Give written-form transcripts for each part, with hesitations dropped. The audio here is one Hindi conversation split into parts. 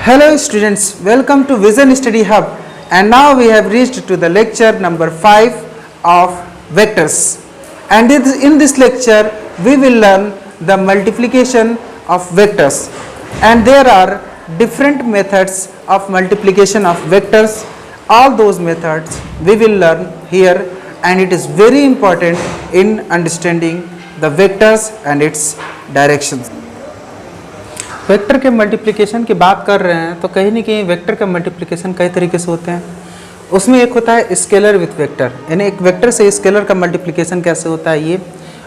Hello students, welcome to Vision Study Hub, and now we have reached to the lecture number 5 of vectors. And in this lecture we will learn the multiplication of vectors, and there are different methods of multiplication of vectors. All those methods we will learn here, and it is very important in understanding the vectors and its directions. Vector के मल्टीप्लिकेशन की बात कर रहे हैं तो कहीं ना कहीं वेक्टर का मल्टीप्लिकेशन कई तरीके से होते हैं। उसमें एक होता है स्केलर विथ वेक्टर, यानी एक वेक्टर से स्केलर का मल्टीप्लिकेशन कैसे होता है ये,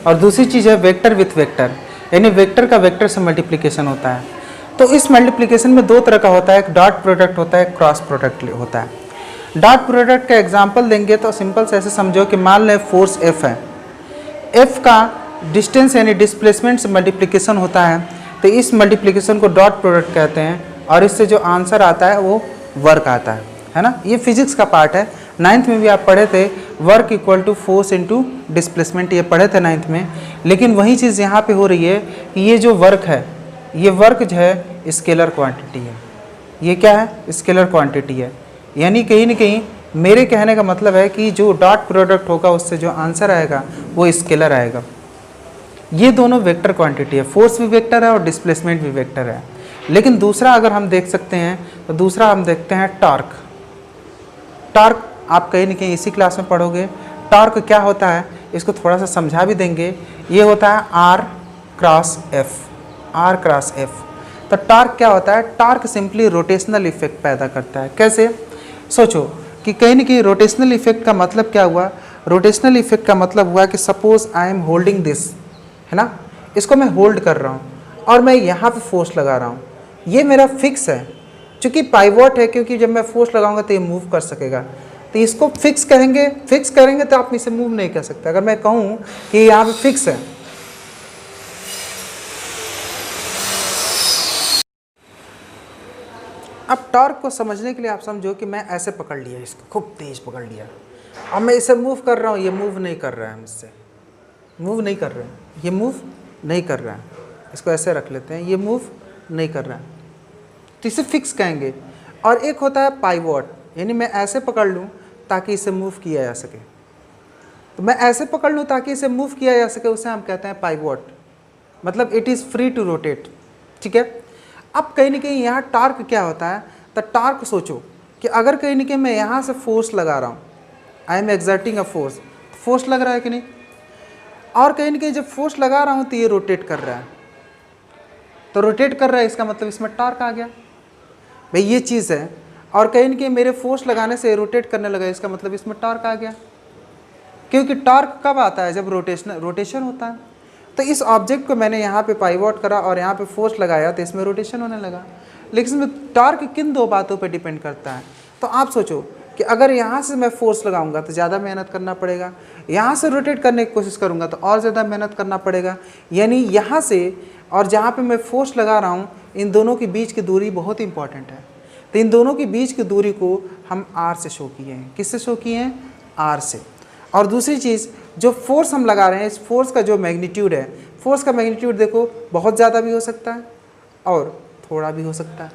और दूसरी चीज़ है वेक्टर विथ वेक्टर, यानी वेक्टर का वेक्टर से मल्टीप्लिकेशन होता है। तो इस मल्टीप्लिकेशन में दो तरह का होता है, एक डॉट प्रोडक्ट होता है, एक क्रॉस प्रोडक्ट होता है। डॉट प्रोडक्ट का एग्जाम्पल देंगे तो सिंपल से ऐसे समझो कि मान लें फोर्स एफ है, एफ का डिस्टेंस यानी डिस्प्लेसमेंट से मल्टीप्लिकेशन होता है, तो इस मल्टीप्लिकेशन को डॉट प्रोडक्ट कहते हैं, और इससे जो आंसर आता है वो वर्क आता है ना। ये फिजिक्स का पार्ट है, 9th में भी आप पढ़े थे, work equal to force into displacement, ये पढ़े थे 9th में। लेकिन वही चीज़ यहाँ पे हो रही है कि ये जो वर्क है, ये वर्क जो है स्केलर क्वांटिटी है। ये क्या है? स्केलर क्वांटिटी है, यानी कहीं ना कहीं मेरे कहने का मतलब है कि जो डॉट प्रोडक्ट होगा उससे जो आंसर आएगा वो स्केलर आएगा। ये दोनों वेक्टर क्वांटिटी है, फोर्स भी वेक्टर है और डिस्प्लेसमेंट भी वेक्टर है। लेकिन दूसरा अगर हम देख सकते हैं तो दूसरा हम देखते हैं टॉर्क। टॉर्क आप कहीं ना कहीं इसी क्लास में पढ़ोगे। टॉर्क क्या होता है इसको थोड़ा सा समझा भी देंगे। ये होता है R cross F, R cross F. तो टॉर्क क्या होता है? टॉर्क सिंपली रोटेशनल इफेक्ट पैदा करता है। कैसे? सोचो कि कहीं ना कहीं रोटेशनल इफेक्ट का मतलब क्या हुआ? रोटेशनल इफेक्ट का मतलब हुआ कि suppose I am holding this, है ना, इसको मैं होल्ड कर रहा हूँ और मैं यहाँ पे फोर्स लगा रहा हूँ। ये मेरा फिक्स है, चूँकि पाइवॉट है, क्योंकि जब मैं फोर्स लगाऊंगा तो ये मूव कर सकेगा, तो इसको फिक्स करेंगे। फिक्स करेंगे तो आप इसे मूव नहीं कर सकते। अगर मैं कहूँ कि यहाँ पे फिक्स है, अब टॉर्क को समझने के लिए आप समझो कि मैं ऐसे पकड़ लिया, इसको खूब तेज पकड़ लिया, अब मैं इसे मूव कर रहा हूँ, ये मूव नहीं कर रहा है, मुझसे मूव नहीं कर रहा है, ये मूव नहीं कर रहा है। इसको ऐसे रख लेते हैं, ये मूव नहीं कर रहा है, तो इसे फिक्स कहेंगे। और एक होता है पाइवॉट, यानी मैं ऐसे पकड़ लूँ ताकि इसे मूव किया जा सके। तो मैं ऐसे पकड़ लूँ ताकि इसे मूव किया जा सके, उसे हम कहते हैं पाइवॉट, मतलब it is free to rotate. ठीक है। अब कहीं ना कहीं यहाँ टॉर्क क्या होता है? तो टॉर्क सोचो कि अगर कहीं ना कहीं मैं यहाँ से फोर्स लगा रहा हूँ, I am exerting a force, force लग रहा है कि नहीं? और कहीं ना कहीं जब फोर्स लगा रहा हूँ तो ये रोटेट कर रहा है, तो रोटेट कर रहा है, इसका मतलब इसमें टॉर्क आ गया। भाई ये चीज़ है, और कहीं ना कहीं मेरे फोर्स लगाने से रोटेट करने लगा, इसका मतलब इसमें टॉर्क आ गया। क्योंकि टॉर्क कब आता है? जब रोटेशन होता है। तो इस ऑब्जेक्ट को मैंने यहाँ पे पाइवॉट करा और यहाँ पे फोर्स लगाया तो इसमें रोटेशन होने लगा। लेकिन इसमें टॉर्क किन दो बातों पे डिपेंड करता है? तो आप सोचो कि अगर यहाँ से मैं फोर्स लगाऊंगा तो ज़्यादा मेहनत करना पड़ेगा, यहाँ से रोटेट करने की कोशिश करूँगा तो और ज़्यादा मेहनत करना पड़ेगा। यानी यहाँ से और जहाँ पे मैं फोर्स लगा रहा हूँ, इन दोनों के बीच की दूरी बहुत इंपॉर्टेंट है। तो इन दोनों के बीच की दूरी को हम आर से शो किए हैं। किससे शो किए हैं? आर से। और दूसरी चीज़, जो फोर्स हम लगा रहे हैं, इस फोर्स का जो मैग्नीट्यूड है, फोर्स का मैग्नीट्यूड देखो बहुत ज़्यादा भी हो सकता है और थोड़ा भी हो सकता है।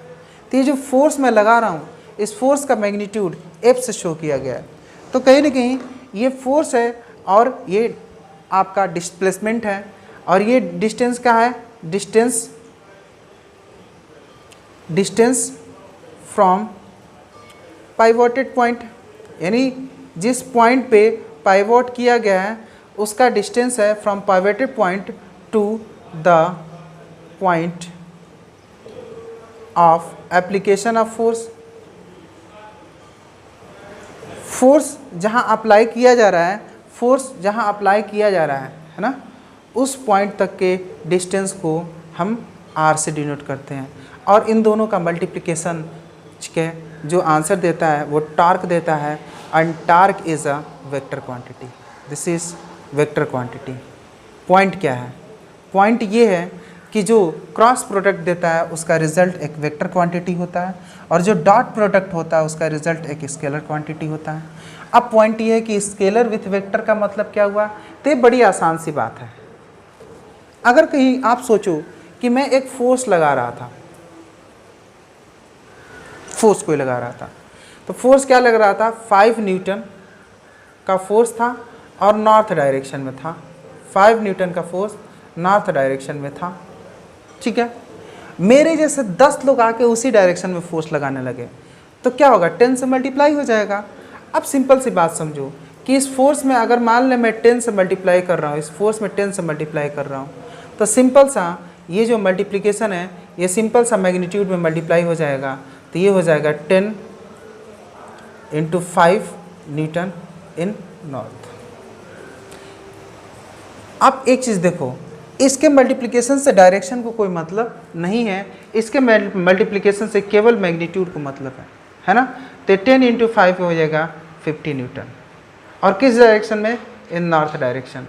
तो ये जो फोर्स मैं लगा रहा हूँ, इस फोर्स का मैग्नीट्यूड एफ से शो किया गया है। तो कहीं ना कहीं ये फोर्स है और ये आपका डिस्प्लेसमेंट है, और ये डिस्टेंस क्या है? डिस्टेंस फ्रॉम पाइवोटेड पॉइंट, यानी जिस पॉइंट पे पाइवोट किया गया है उसका डिस्टेंस है from pivoted point two the point of application of force. Force जहाँ अप्लाई किया जा रहा है, फोर्स जहाँ अप्लाई किया जा रहा है ना, उस पॉइंट तक के डिस्टेंस को हम आर से डिनोट करते हैं। और इन दोनों का मल्टीप्लिकेशन के जो आंसर देता है वो टॉर्क देता है, and torque is a vector quantity. This is vector quantity. Point क्या है? पॉइंट ये है कि जो क्रॉस प्रोडक्ट देता है उसका रिजल्ट एक वेक्टर क्वांटिटी होता है, और जो डॉट प्रोडक्ट होता है उसका रिजल्ट एक स्केलर क्वांटिटी होता है। अब पॉइंट ये है कि स्केलर विथ वेक्टर का मतलब क्या हुआ? तो ये बड़ी आसान सी बात है। अगर कहीं आप सोचो कि मैं एक फोर्स लगा रहा था, फोर्स कोई लगा रहा था। तो फोर्स क्या लग रहा था, 5 न्यूटन का फोर्स था और नॉर्थ डायरेक्शन में था। 5 न्यूटन का फोर्स नॉर्थ डायरेक्शन में था, ठीक है। मेरे जैसे 10 लोग आके उसी डायरेक्शन में फोर्स लगाने लगे तो क्या होगा, 10 से मल्टीप्लाई हो जाएगा। अब सिंपल सी बात समझो कि इस फोर्स में अगर मान लें मैं 10 से मल्टीप्लाई कर रहा हूँ, इस फोर्स में 10 से मल्टीप्लाई कर रहा हूँ, तो सिंपल सा ये जो मल्टीप्लिकेशन है ये सिंपल सा मैग्नीट्यूड में मल्टीप्लाई हो जाएगा। तो ये हो जाएगा 10 इंटू 5 न्यूटन इन नॉर्थ। अब एक चीज़ देखो, इसके मल्टीप्लिकेशन से डायरेक्शन को कोई मतलब नहीं है, इसके मल्टीप्लिकेशन से केवल मैग्नीट्यूड को मतलब है ना। तो 10 इंटू 5 हो जाएगा 50 न्यूटन, और किस डायरेक्शन में, इन नॉर्थ डायरेक्शन।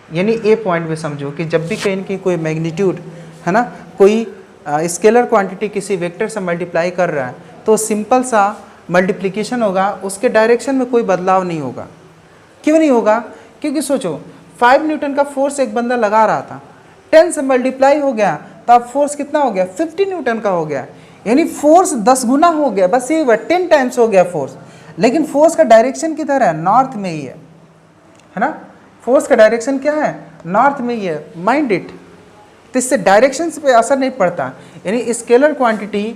यानी ए पॉइंट में समझो कि जब भी कहीं की कोई मैग्नीट्यूड है ना, कोई स्केलर क्वांटिटी किसी वेक्टर से मल्टीप्लाई कर रहा है तो सिंपल सा मल्टीप्लिकेशन होगा, उसके डायरेक्शन में कोई बदलाव नहीं होगा। क्यों नहीं होगा, क्योंकि सोचो 5 न्यूटन का फोर्स एक बंदा लगा रहा था, 10 से मल्टीप्लाई हो गया तो अब फोर्स कितना हो गया, 50 न्यूटन का हो गया। यानी फोर्स 10 गुना हो गया, बस ये 10 टाइम्स हो गया फोर्स। लेकिन फोर्स का डायरेक्शन किधर है, नॉर्थ में ही है ना। फोर्स का डायरेक्शन क्या है, नॉर्थ में ही है, माइंड इट। तो इससे डायरेक्शन पे असर नहीं पड़ता। यानी स्केलर क्वांटिटी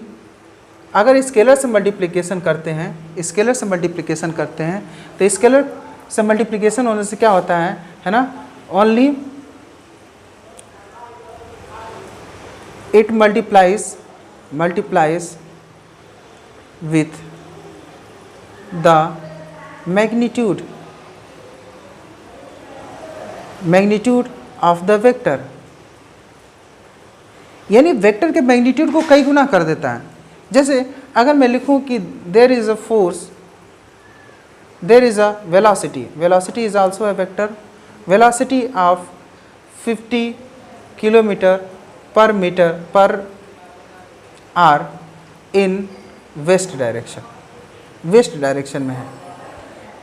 अगर स्केलर से मल्टीप्लिकेशन करते हैं, स्केलर से मल्टीप्लिकेशन करते हैं तो स्केलर से मल्टीप्लिकेशन होने से क्या होता है ना, only it multiplies with the magnitude of the vector. यानी वेक्टर के मैग्नीट्यूड को कई गुना कर देता है। जैसे अगर मैं लिखूं कि there is a force, there is a velocity is also a vector, velocity of 50 kilometre per metre per hour in west direction में है।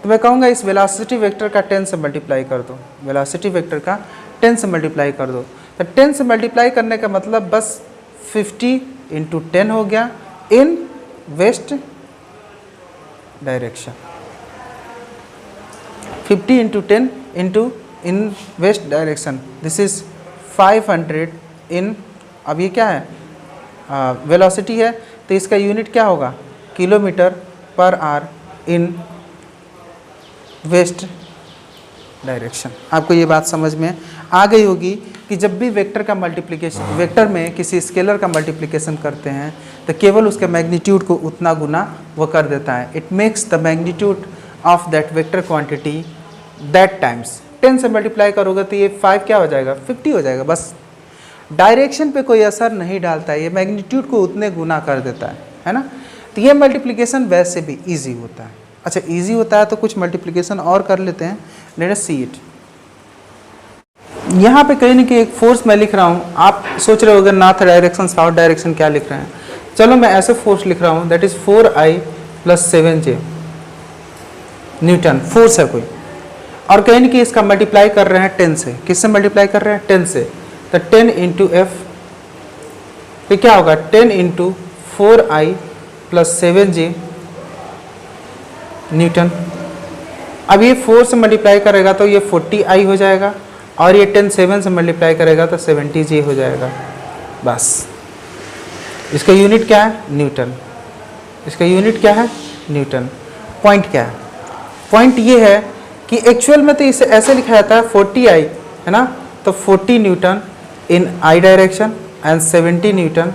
तो मैं कहूँगा इस वेलोसिटी वेक्टर का 10 से मल्टीप्लाई कर दो, वेलोसिटी वेक्टर का 10 से मल्टीप्लाई कर दो। तो 10 से मल्टीप्लाई करने का मतलब बस 50 इंटू 10 हो गया in west direction, 50 into 10 into in west direction, this is 500 in, अब ये क्या है, वेलोसिटी है तो इसका यूनिट क्या होगा, किलोमीटर पर आवर इन वेस्ट डायरेक्शन। आपको ये बात समझ में आ गई होगी कि जब भी वेक्टर का मल्टीप्लिकेशन, वेक्टर में किसी स्केलर का मल्टीप्लिकेशन करते हैं तो केवल उसके मैग्नीट्यूड को उतना गुना वो कर देता है। It makes the magnitude of that vector quantity that times. 10 से मल्टीप्लाई करोगे तो ये 5 क्या हो जाएगा, 50 हो जाएगा। बस डायरेक्शन पे कोई असर नहीं डालता है, ये मैग्नीट्यूड को उतने गुना कर देता है ना। तो ये मल्टीप्लिकेशन वैसे भी ईजी होता है। अच्छा ईजी होता है तो कुछ मल्टीप्लिकेशन और कर लेते हैं, लेट अस सी इट। यहाँ पे कहीं ना कहीं एक फोर्स मैं लिख रहा हूँ, आप सोच रहे होगे नॉर्थ डायरेक्शन साउथ डायरेक्शन क्या लिख रहे हैं। चलो मैं ऐसे फोर्स लिख रहा हूँ, that is 4I + 7J Newton force है कोई, और कहीं ना कहीं इसका मल्टीप्लाई कर रहे हैं 10 से। किससे मल्टीप्लाई कर रहे हैं, 10 से। तो 10 इंटू F, तो क्या होगा 10 इंटू 4I + 7J न्यूटन। अब ये 4 से मल्टीप्लाई करेगा तो ये 40I हो जाएगा, और ये 10 7 से मल्टीप्लाई करेगा तो 70J हो जाएगा। बस इसका यूनिट क्या है, न्यूटन। इसका यूनिट क्या है, न्यूटन। पॉइंट क्या है, पॉइंट ये है कि एक्चुअल में तो इसे ऐसे लिखा जाता है 40I है ना, तो 40 newton in I direction and 70 newton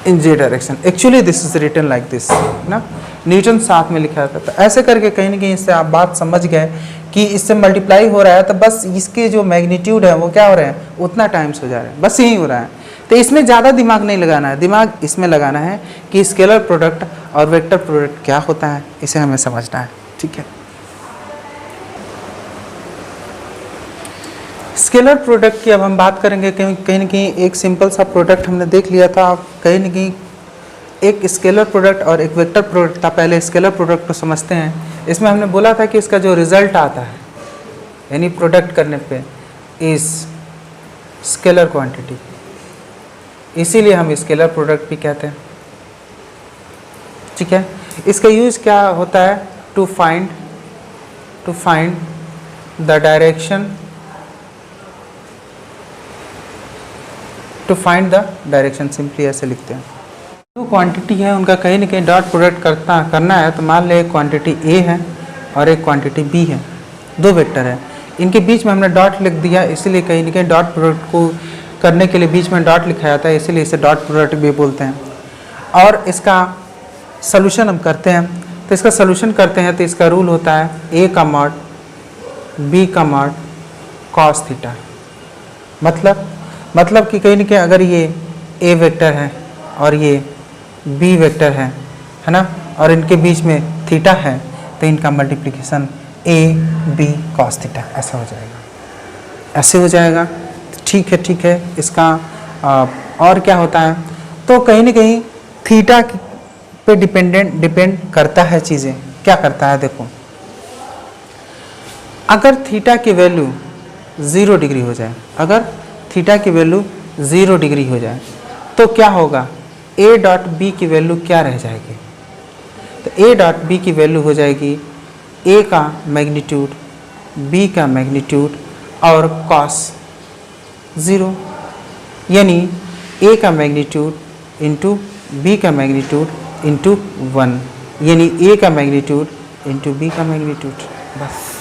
in J direction. Actually this is written like this ना, न्यूटन साथ में लिखा जाता है। तो ऐसे करके कहीं ना कहीं इससे आप बात समझ गए कि इससे मल्टीप्लाई हो रहा है तो बस इसके जो मैग्नीट्यूड है वो क्या हो रहे हैं, उतना टाइम्स हो जा रहा है, बस यही हो रहा है। तो इसमें ज़्यादा दिमाग नहीं लगाना है, दिमाग इसमें लगाना है कि स्केलर प्रोडक्ट और वेक्टर प्रोडक्ट क्या होता है, इसे हमें समझना है। ठीक है, स्केलर प्रोडक्ट की अब हम बात करेंगे। कहीं ना कहीं एक सिंपल सा प्रोडक्ट हमने देख लिया था, कहीं ना कहीं एक स्केलर प्रोडक्ट और एक वेक्टर प्रोडक्ट था। पहले स्केलर प्रोडक्ट को समझते हैं। इसमें हमने बोला था कि इसका जो रिजल्ट आता है यानी प्रोडक्ट करने पे इज स्केलर क्वांटिटी, इसीलिए हम स्केलर प्रोडक्ट भी कहते हैं। ठीक है, इसका यूज क्या होता है? To find the direction, simply ऐसे लिखते हैं। दो क्वांटिटी है, उनका कहीं ना कहीं डॉट प्रोडक्ट करना है। तो मान ले एक क्वांटिटी ए है और एक क्वांटिटी बी है, दो वेक्टर है, इनके बीच में हमने डॉट लिख दिया, इसीलिए कहीं ना कहीं डॉट प्रोडक्ट को करने के लिए बीच में डॉट लिखा जाता है, इसीलिए इसे डॉट प्रोडक्ट भी बोलते हैं। और इसका सॉल्यूशन हम करते हैं, तो इसका सॉल्यूशन करते हैं तो इसका रूल होता है ए का मॉड बी का मॉड कॉस थीटा। मतलब कि कहीं ना कहीं अगर ये ए वेक्टर है और ये बी वेक्टर है ना, और इनके बीच में थीटा है, तो इनका multiplication A B cos theta ऐसा हो जाएगा, ऐसे हो जाएगा। ठीक है। इसका और क्या होता है? तो कहीं ना कहीं थीटा पे डिपेंड करता है चीज़ें। क्या करता है? देखो, अगर थीटा की वैल्यू 0 डिग्री हो जाए, अगर थीटा की वैल्यू 0 डिग्री हो जाए तो क्या होगा? ए डॉट बी की वैल्यू क्या रह जाएगी? तो ए डॉट बी की वैल्यू हो जाएगी ए का मैग्नीट्यूड बी का मैग्नीट्यूड और कॉस 0, यानी ए का मैग्नीट्यूड इंटू बी का मैग्नीट्यूड इंटू 1, यानी ए का मैग्नीट्यूड इंटू बी का मैग्नीट्यूड। बस,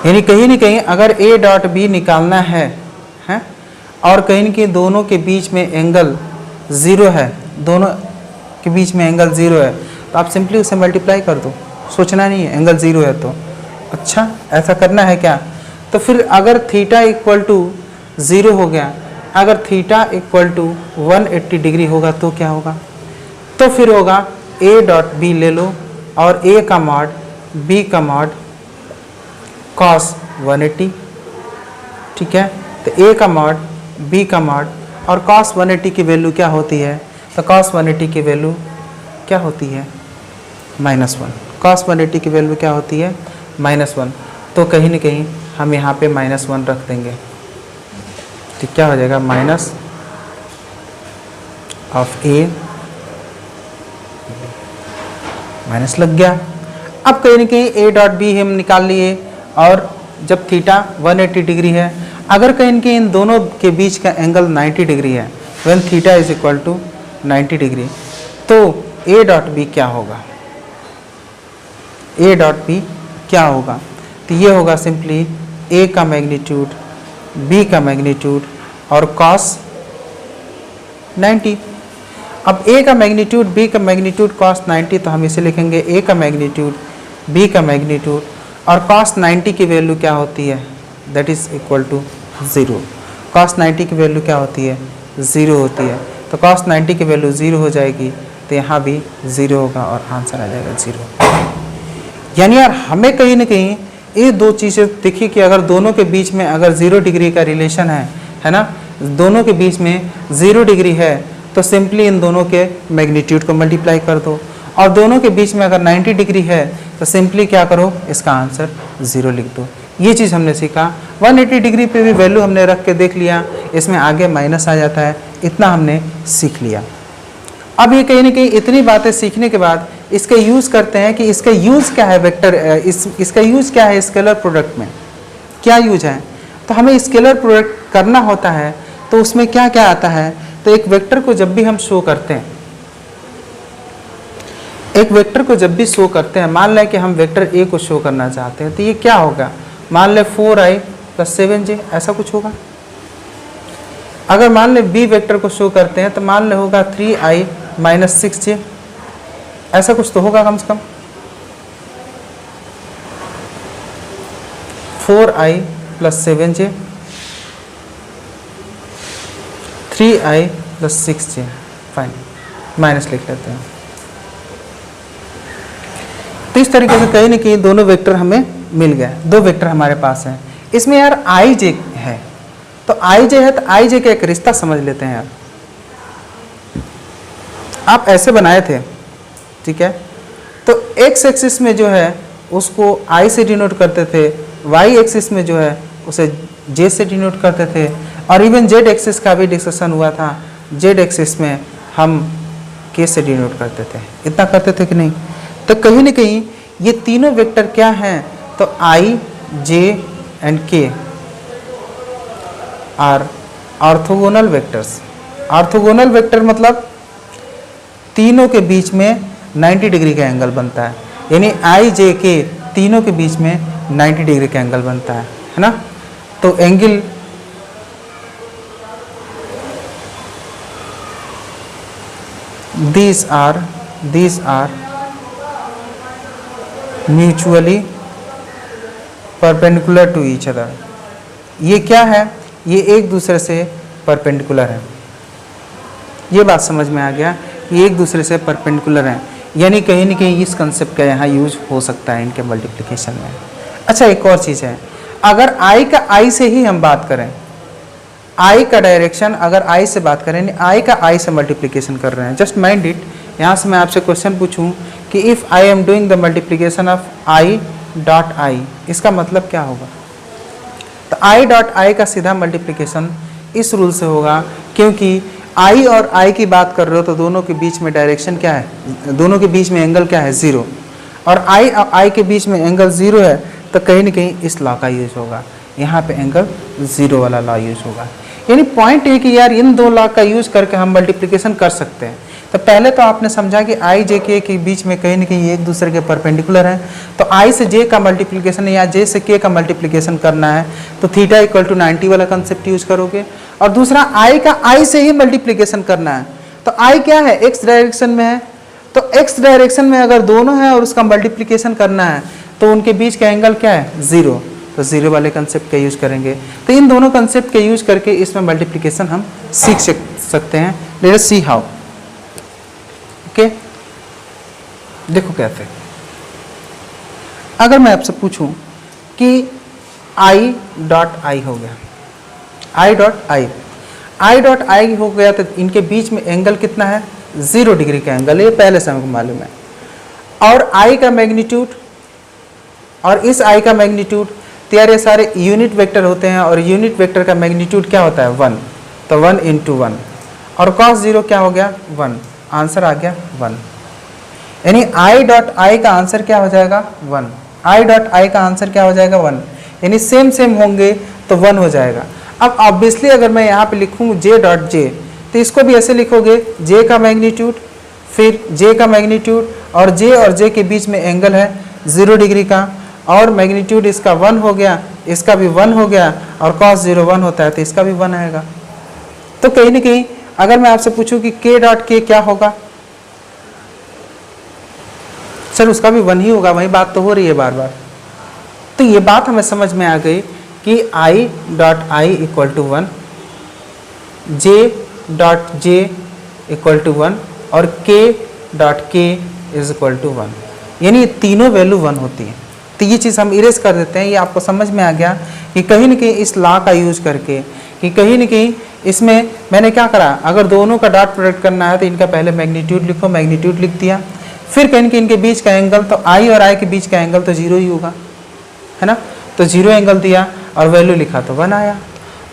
यानी कहीं ना कहीं अगर ए डॉट बी निकालना है और कहीं ना कहीं दोनों के बीच में एंगल 0 है, दोनों के बीच में एंगल 0 है, तो आप सिंपली उसे मल्टीप्लाई कर दो, सोचना नहीं है, एंगल 0 है तो। अच्छा, ऐसा करना है क्या? तो फिर अगर थीटा इक्वल टू 0 हो गया, अगर थीटा इक्वल टू 180 डिग्री होगा तो क्या होगा? तो फिर होगा ए डॉट बी ले लो और ए का मॉड बी का मॉड कॉस 180। ठीक है, तो ए का मॉड बी का मॉड और कॉस 180 की वैल्यू क्या होती है? तो कॉस 180 की वैल्यू क्या होती है? -1। कॉस 180 की वैल्यू क्या होती है? -1। तो कहीं ना कहीं हम यहाँ पे -1 रख देंगे, तो क्या हो जाएगा? माइनस ऑफ ए, माइनस लग गया। अब कहीं ना कहीं ए डॉट बी हम निकाल लिए, और जब थीटा 180 डिग्री है, अगर कहीं कि इन दोनों के बीच का एंगल 90 डिग्री है, when theta is equal to 90 degree, तो ए डॉट बी क्या होगा? ए डॉट बी क्या होगा? तो ये होगा सिंपली ए का मैग्नीट्यूड बी का मैग्नीट्यूड और कॉस 90। अब ए का मैग्नीट्यूड बी का मैग्नीट्यूड कॉस 90, तो हम इसे लिखेंगे ए का मैग्नीट्यूड बी का मैग्नीट्यूड और कॉस 90 की वैल्यू क्या होती है? That is equal to 0। Cos 90 की वैल्यू क्या होती है? 0 होती है। तो कॉस 90 की वैल्यू 0 हो जाएगी, तो यहाँ भी 0 होगा और आंसर आ जाएगा 0। यानी यार हमें कहीं ना कहीं ये दो चीज़ें दिखी कि अगर दोनों के बीच में अगर 0 डिग्री का रिलेशन है ना, दोनों के बीच में 0 डिग्री है, तो सिंपली इन दोनों के मैग्नीट्यूड को मल्टीप्लाई कर दो, और दोनों के बीच में अगर 90 डिग्री है तो सिंपली क्या करो? इसका आंसर 0 लिख दो। ये चीज़ हमने सीखा। 180 डिग्री पे भी वैल्यू हमने रख के देख लिया, इसमें आगे माइनस आ जाता है, इतना हमने सीख लिया। अब ये कहीं ना कहीं इतनी बातें सीखने के बाद इसका यूज़ करते हैं कि इसका यूज़ क्या है वेक्टर, इसका यूज़ क्या है स्केलर प्रोडक्ट में, क्या यूज है? तो हमें स्केलर प्रोडक्ट करना होता है, तो उसमें क्या क्या आता है? तो एक वेक्टर को जब भी हम शो करते हैं, एक वेक्टर को जब भी शो करते हैं, मान लें कि हम वेक्टर ए को शो करना चाहते हैं, तो ये क्या होगा? मान लें 4i + 7j, ऐसा कुछ होगा। अगर मान लें बी वेक्टर को शो करते हैं, तो मान लें होगा 3i - 6j, ऐसा कुछ तो होगा कम से कम। 4i + 7j 3i + 6j, fine, minus लिख लेते हैं। तो इस तरीके से कहीं ना कहीं दोनों वेक्टर हमें मिल गए, दो वेक्टर हमारे पास हैं। इसमें यार आई जे है, तो आई जे है, तो आई जे का एक रिश्ता समझ लेते हैं यार। आप ऐसे बनाए थे, ठीक है, तो एक्स एक्सिस में जो है उसको आई से डिनोट करते थे, वाई एक्सिस में जो है उसे जे से डिनोट करते थे, और इवन जेड एक्सिस का भी डिस्कशन हुआ था, जेड एक्सिस में हम के से डिनोट करते थे, इतना करते थे कि नहीं। तो कहीं ना कहीं ये तीनों वेक्टर क्या हैं, तो I, J and K are orthogonal vectors. Orthogonal vector मतलब तीनों के बीच में 90 डिग्री का एंगल बनता है, यानी आई जे के तीनों के बीच में 90 डिग्री का एंगल बनता है ना। तो angle these are mutually perpendicular to each other। ये क्या है, ये एक दूसरे से परपेंडिकुलर है, ये बात समझ में आ गया, ये एक दूसरे से परपेंडिकुलर है, यानी कहीं ना कहीं इस कंसेप्ट का यहाँ यूज हो सकता है इनके मल्टीप्लिकेशन में। अच्छा एक और चीज़ है, अगर आई का आई से ही हम बात करें, आई का डायरेक्शन अगर आई से बात करें, आई का आई से मल्टीप्लिकेशन कर रहे हैं, जस्ट माइंड इट, यहाँ से मैं आपसे क्वेश्चन पूछूं कि if I am doing the multiplication of I dot I, इसका मतलब क्या होगा। तो आई डॉट आई का सीधा मल्टीप्लिकेशन इस रूल से होगा, क्योंकि आई और आई की बात कर रहे हो तो दोनों के बीच में डायरेक्शन क्या है, दोनों के बीच में एंगल क्या है, ज़ीरो, और आई के बीच में एंगल ज़ीरो है, तो कहीं ना कहीं इस लॉ का यूज होगा, यहाँ पे एंगल ज़ीरो वाला लॉ यूज होगा। यानी पॉइंट है कि यार इन दो लॉ का यूज करके हम मल्टीप्लिकेशन कर सकते हैं। तो पहले तो आपने समझा कि आई जे के बीच में कहीं ना कहीं एक दूसरे के परपेंडिकुलर हैं, तो आई से जे का मल्टीप्लिकेशन या जे से के का मल्टीप्लिकेशन करना है तो थीटा इक्वल टू 90 वाला कंसेप्ट यूज करोगे, और दूसरा आई का आई से ही मल्टीप्लिकेशन करना है, तो आई क्या है, एक्स डायरेक्शन में है, तो एक्स डायरेक्शन में अगर दोनों है और उसका मल्टीप्लिकेशन करना है तो उनके बीच का एंगल क्या है, ज़ीरो, तो ज़ीरो वाले कंसेप्ट का यूज करेंगे। तो इन दोनों कंसेप्ट के यूज करके इसमें मल्टीप्लिकेशन हम सीख सकते हैं। Let us see how. Okay, देखो कैसे, अगर मैं आपसे पूछूं कि आई डॉट आई हो गया, आई डॉट आई हो गया, तो इनके बीच में एंगल कितना है, 0 डिग्री का एंगल, ये पहले से हमको मालूम है, और आई का मैग्नीट्यूड और इस आई का मैग्नीट्यूड, तो यार ये सारे यूनिट वेक्टर होते हैं, और यूनिट वेक्टर का मैग्नीट्यूड क्या होता है, 1, तो 1 इंटू 1, और cos 0 क्या हो गया, 1, आंसर आ गया 1, यानी आई डॉट आई का आंसर क्या हो जाएगा, 1, आई डॉट आई का आंसर क्या हो जाएगा, 1, यानी सेम होंगे तो 1 हो जाएगा। अब ऑब्वियसली अगर मैं यहाँ पे लिखूँ जे डॉट जे, तो इसको भी ऐसे लिखोगे, जे का मैग्नीट्यूड फिर जे का मैग्नीट्यूड, और जे के बीच में एंगल है 0 डिग्री का, और मैग्नीट्यूड इसका 1 हो गया, इसका भी 1 हो गया, और cos 0 1 होता है तो इसका भी 1 आएगा। तो कहीं ना कहीं अगर मैं आपसे पूछूं कि k डॉट के क्या होगा, सर उसका भी 1 ही होगा, वही बात तो हो रही है बार बार। तो ये बात हमें समझ में आ गई कि i dot I equal to 1, j dot J equal to 1, और k dot K is equal to 1, यानी तीनों वैल्यू 1 होती है। तो ये चीज़ हम इरेज कर देते हैं, ये आपको समझ में आ गया कि कहीं ना कहीं इस लॉ का यूज करके, कि कहीं ना कहीं इसमें मैंने क्या करा, अगर दोनों का डॉट प्रोडक्ट करना है तो इनका पहले मैग्नीट्यूड लिखो, मैग्नीट्यूड लिख दिया, फिर कहीं कि इनके बीच का एंगल, तो आई और आई के बीच का एंगल तो 0 ही होगा, है ना, तो 0 एंगल दिया और वैल्यू लिखा तो 1 आया।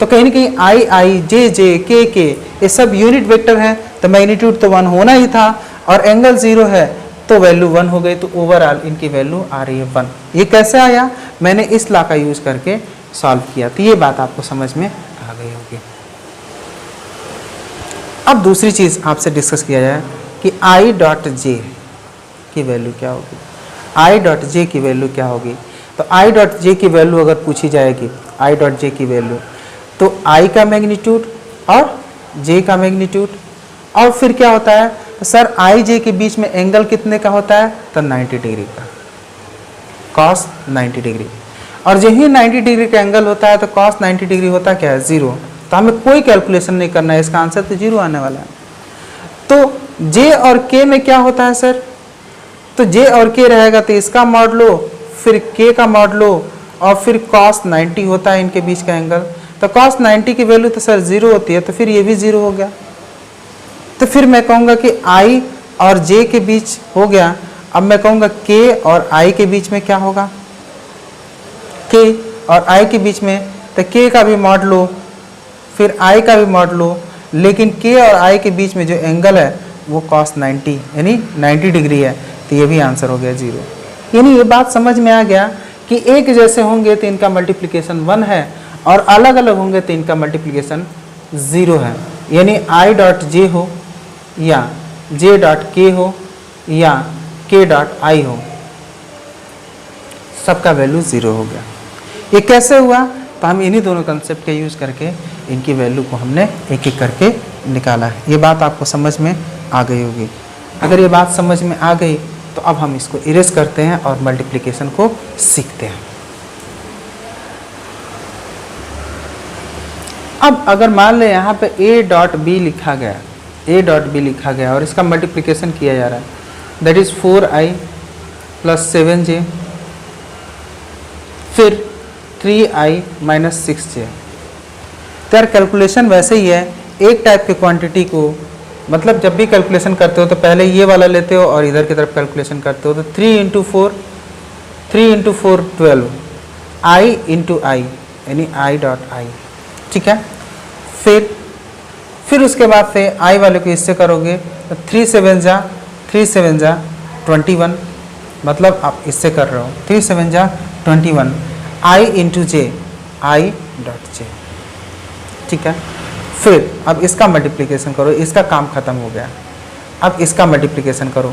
तो कहीं ना कहीं आई जे के ये सब यूनिट वेक्टर हैं, तो मैग्नीट्यूड तो 1 होना ही था, और एंगल 0 है तो वैल्यू 1 हो गई, तो ओवरऑल इनकी वैल्यू आ रही है 1। ये कैसे आया, मैंने इस लॉ का यूज करके सॉल्व किया, तो ये बात आपको समझ में आ गई होगी। अब दूसरी चीज़ आपसे डिस्कस किया जाए कि आई डॉट जे की वैल्यू क्या होगी, आई डॉट जे की वैल्यू क्या होगी। तो आई डॉट जे की वैल्यू अगर पूछी जाएगी, आई डॉट जे की वैल्यू, तो आई का मैग्नीट्यूड और जे का मैग्नीट्यूड, और फिर क्या होता है, तो सर आई जे के बीच में एंगल कितने का होता है, तो 90 डिग्री का, cos 90 डिग्री, और यही 90 डिग्री का एंगल होता है तो cos 90 डिग्री होता क्या है, 0, तो हमें कोई कैलकुलेशन नहीं करना है, इसका आंसर तो 0 आने वाला है। तो जे और के में क्या होता है सर, तो जे और के रहेगा तो इसका मॉड लो, फिर के का मॉड लो, और फिर cos 90 होता है इनके बीच का एंगल, तो cos 90 की वैल्यू तो सर 0 होती है, तो फिर ये भी 0 हो गया। तो फिर मैं कहूँगा कि I और J के बीच हो गया, अब मैं कहूँगा K और I के बीच में क्या होगा, K और I के बीच में, तो k का भी मॉड लो, फिर i का भी मॉड लो, लेकिन k और i के बीच में जो एंगल है वो cos 90 यानी 90 डिग्री है, तो ये भी आंसर हो गया 0। यानी ये बात समझ में आ गया कि एक जैसे होंगे तो इनका मल्टीप्लिकेशन 1 है और अलग अलग होंगे तो इनका मल्टीप्लिकेशन 0 है। यानी i डॉट जे हो या j डॉट के हो या k डॉट i हो, सबका वैल्यू 0 हो गया। ये कैसे हुआ? तो हम इन्हीं दोनों कंसेप्ट का यूज़ करके इनकी वैल्यू को हमने एक एक करके निकाला है। ये बात आपको समझ में आ गई होगी। अगर ये बात समझ में आ गई तो अब हम इसको इरेज करते हैं और मल्टीप्लिकेशन को सीखते हैं। अब अगर मान लें यहाँ पे a डॉट बी लिखा गया और इसका मल्टीप्लिकेशन किया जा रहा है, that is 4i plus 7j फिर 3i माइनस 6j। तो यार कैलकुलेशन वैसे ही है, एक टाइप के क्वांटिटी को मतलब जब भी कैलकुलेशन करते हो तो पहले ये वाला लेते हो और इधर की तरफ कैलकुलेशन करते हो। तो 3 इंटू 4 12 i इंटू आई यानी i डॉट आई, ठीक है। फिर उसके बाद से i वाले को इससे करोगे तो 3 7 जा 21, मतलब आप इससे कर रहे हो 3 7 जा 21 i into J I dot J, ठीक है। फिर अब इसका मल्टीप्लिकेशन करो, इसका काम खत्म हो गया। अब इसका मल्टीप्लिकेशन करो,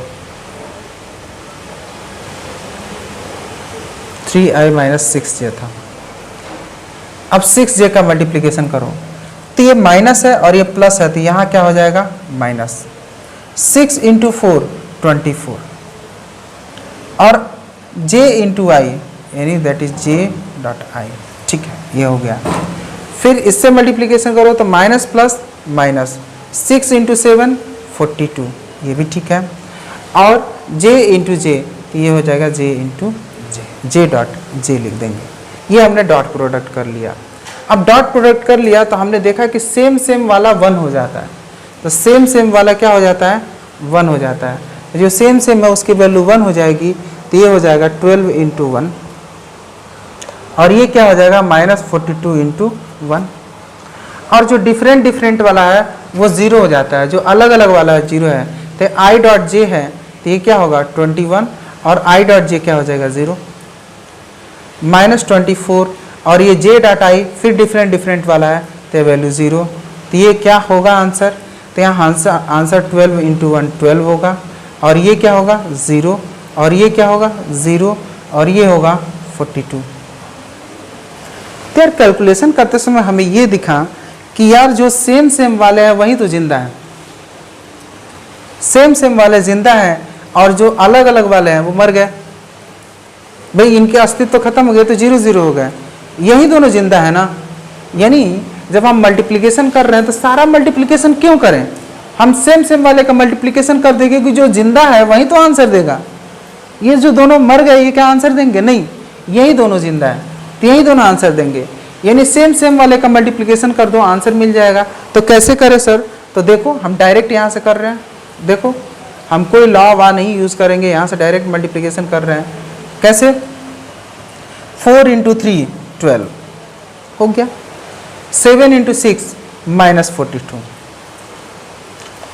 3i माइनस 6j था। अब 6j का मल्टीप्लिकेशन करो, तो ये माइनस है और ये प्लस है, तो यहाँ क्या हो जाएगा माइनस 6 इंटू 4 24 और j इंटू आई यानी that is j dot I, ठीक है। ये हो गया। फिर इससे मल्टीप्लिकेशन करो तो माइनस प्लस माइनस 6 इंटू 7 42, ये भी ठीक है। और j इंटू जे, तो ये हो जाएगा j इंटू जे, j डॉट जे लिख देंगे। ये हमने डॉट प्रोडक्ट कर लिया। अब डॉट प्रोडक्ट कर लिया तो हमने देखा कि सेम वाला 1 हो जाता है। तो सेम वाला क्या हो जाता है 1 हो जाता है। जो सेम है उसकी वैल्यू 1 हो जाएगी, तो ये हो जाएगा 12 इंटू 1 और ये क्या हो जाएगा माइनस 42 इंटू 1। और जो डिफरेंट वाला है वो 0 हो जाता है, जो अलग अलग वाला 0 है। तो i डॉट जे है तो ये क्या होगा 21 और i डॉट जे क्या हो जाएगा 0 माइनस 24 और ये j डॉट आई फिर डिफरेंट वाला है तो वैल्यू 0। तो ये क्या होगा आंसर? तो यहाँ आंसर 12 इंटू 1 12 होगा और ये क्या होगा 0 और ये क्या होगा 0 और ये होगा 42। तो यार कैलकुलेशन करते समय हमें ये दिखा कि यार जो सेम वाले हैं वही तो जिंदा है, सेम वाले जिंदा हैं और जो अलग अलग वाले हैं वो मर गए। भाई इनके अस्तित्व तो खत्म हो गए, तो 0 हो गए, यही दोनों जिंदा है ना। यानी जब हम मल्टीप्लिकेशन कर रहे हैं तो सारा मल्टीप्लिकेशन क्यों करें, हम सेम वाले का मल्टीप्लिकेशन कर देंगे कि जो जिंदा है वही तो आंसर देगा। ये जो दोनों मर गए ये क्या आंसर देंगे? नहीं, यही दोनों जिंदा है तो यही दोनों आंसर देंगे। यानी सेम वाले का मल्टीप्लिकेशन कर दो आंसर मिल जाएगा। तो कैसे करें सर? तो देखो हम डायरेक्ट यहाँ से कर रहे हैं, देखो हम कोई लॉ वा नहीं यूज़ करेंगे, यहाँ से डायरेक्ट मल्टीप्लिकेशन कर रहे हैं। कैसे? 4 इंटू 3 12 हो गया, 7 इंटू 6 माइनस 42,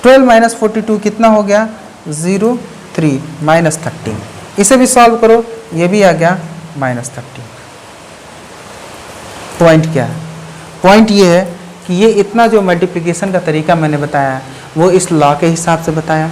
12 माइनस 42 कितना हो गया 0 3 माइनस 13। इसे भी सॉल्व करो, ये भी आ गया माइनस 13। पॉइंट क्या है? पॉइंट ये है कि ये इतना जो मल्टीप्लिकेशन का तरीका मैंने बताया वो इस लॉ के हिसाब से बताया।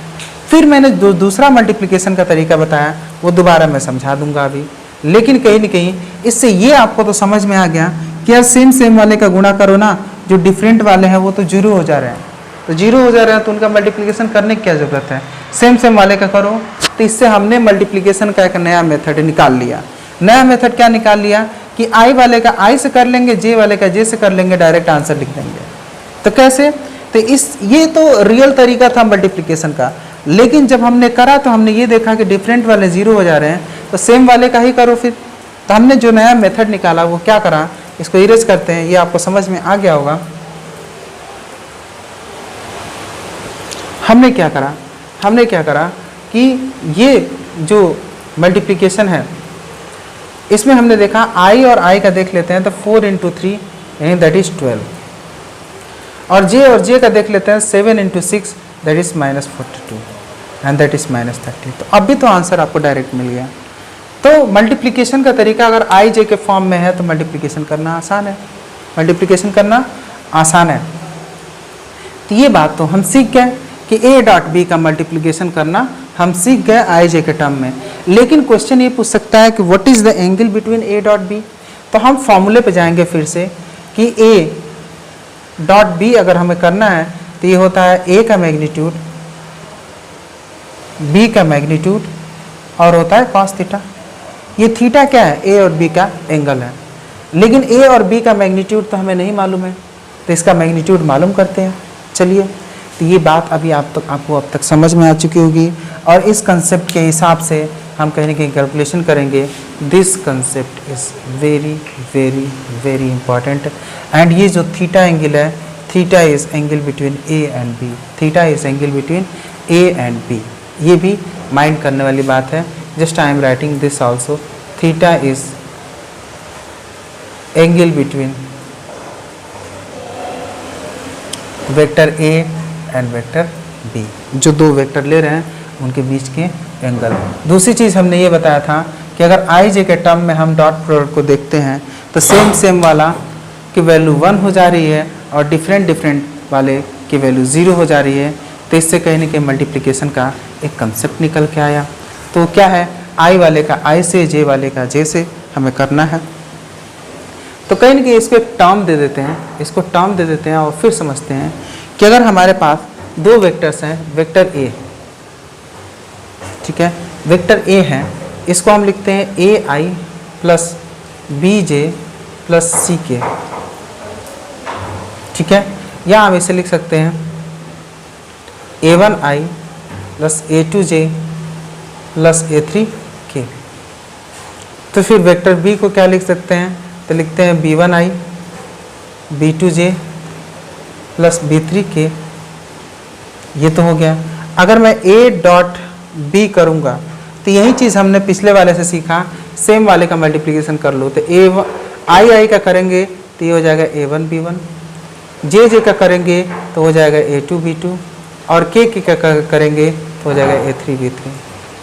फिर मैंने दूसरा मल्टीप्लिकेशन का तरीका बताया वो दोबारा मैं समझा दूंगा अभी, लेकिन कहीं न कहीं इससे ये आपको तो समझ में आ गया कि यार सेम वाले का गुणा करो ना, जो डिफरेंट वाले हैं वो तो 0 हो जा रहे हैं, तो 0 हो जा रहे हैं तो उनका मल्टीप्लिकेशन करने की क्या ज़रूरत है, सेम वाले का करो। तो इससे हमने मल्टीप्लिकेशन का एक नया मेथड निकाल लिया। नया मेथड क्या निकाल लिया कि i वाले का i से कर लेंगे, j वाले का j से कर लेंगे, डायरेक्ट आंसर लिख देंगे। तो कैसे? तो ये तो रियल तरीका था मल्टीप्लिकेशन का, लेकिन जब हमने करा तो हमने ये देखा कि डिफरेंट वाले 0 हो जा रहे हैं, तो सेम वाले का ही करो फिर। तो हमने जो नया मेथड निकाला वो क्या करा, इसको इरेज करते हैं, ये आपको समझ में आ गया होगा। हमने क्या करा कि ये जो मल्टीप्लिकेशन है इसमें हमने देखा i और i का देख लेते हैं तो 4 इंटू 3 यानी दैट इज 12, और j का देख लेते हैं 7 into 6 that is -42 and that is -30। तो अब भी तो आंसर आपको डायरेक्ट मिल गया। तो मल्टीप्लिकेशन का तरीका अगर i j के फॉर्म में है तो मल्टीप्लिकेशन करना आसान है, मल्टीप्लिकेशन करना आसान है। तो ये बात तो हम सीख गए कि a डॉट b का मल्टीप्लिकेशन करना हम सीख गए i j के टर्म में। लेकिन क्वेश्चन ये पूछ सकता है कि what is the angle between a dot b। तो हम फॉर्मूले पे जाएंगे फिर से कि a डॉट b अगर हमें करना है तो ये होता है a का मैग्नीट्यूड, b का मैग्नीट्यूड और होता है cos थीटा। ये थीटा क्या है, a और b का एंगल है, लेकिन a और b का मैग्नीट्यूड तो हमें नहीं मालूम है, तो इसका मैग्नीट्यूड मालूम करते हैं। चलिए, तो ये बात अभी आपको अब तक समझ में आ चुकी होगी, और इस कंसेप्ट के हिसाब से हम कहीं ना कहीं कैलकुलेशन करेंगे। This concept is very very very important. And ये जो थीटा एंगल है, theta is angle between A and B, theta is angle between A and B. ये भी माइंड करने वाली बात है। Just I am writing this also, theta is angle between vector A and vector B, जो दो वेक्टर ले रहे हैं उनके बीच के एंगल। दूसरी चीज़ हमने ये बताया था कि अगर आई जे के टर्म में हम डॉट प्रोडक्ट को देखते हैं तो सेम वाला की वैल्यू 1 हो जा रही है और डिफरेंट वाले की वैल्यू 0 हो जा रही है। तो इससे कहीं ना कहीं मल्टीप्लिकेशन का एक कंसेप्ट निकल के आया। तो क्या है, आई वाले का आई से, जे वाले का जे से हमें करना है। तो कहीं ना कहीं इसको एक टर्म दे देते हैं, इसको टर्म दे देते हैं और फिर समझते हैं कि अगर हमारे पास दो वेक्टर्स हैं, वेक्टर ए, ठीक है, वेक्टर ए है, इसको हम लिखते हैं A I plus B J plus C K, ठीक है, या हम इसे लिख सकते हैं A one I plus A two J plus A three K. तो फिर वेक्टर बी को क्या लिख सकते हैं, तो लिखते हैं B one I B two J plus B three K. ये तो हो गया। अगर मैं ए डॉट बी करूँगा तो यही चीज़ हमने पिछले वाले से सीखा, सेम वाले का मल्टीप्लिकेशन कर लो। तो ए आई का करेंगे तो ये हो जाएगा ए वन बी वन, जे का करेंगे तो हो जाएगा ए टू बी टू, और के का करेंगे तो हो जाएगा ए थ्री बी थ्री।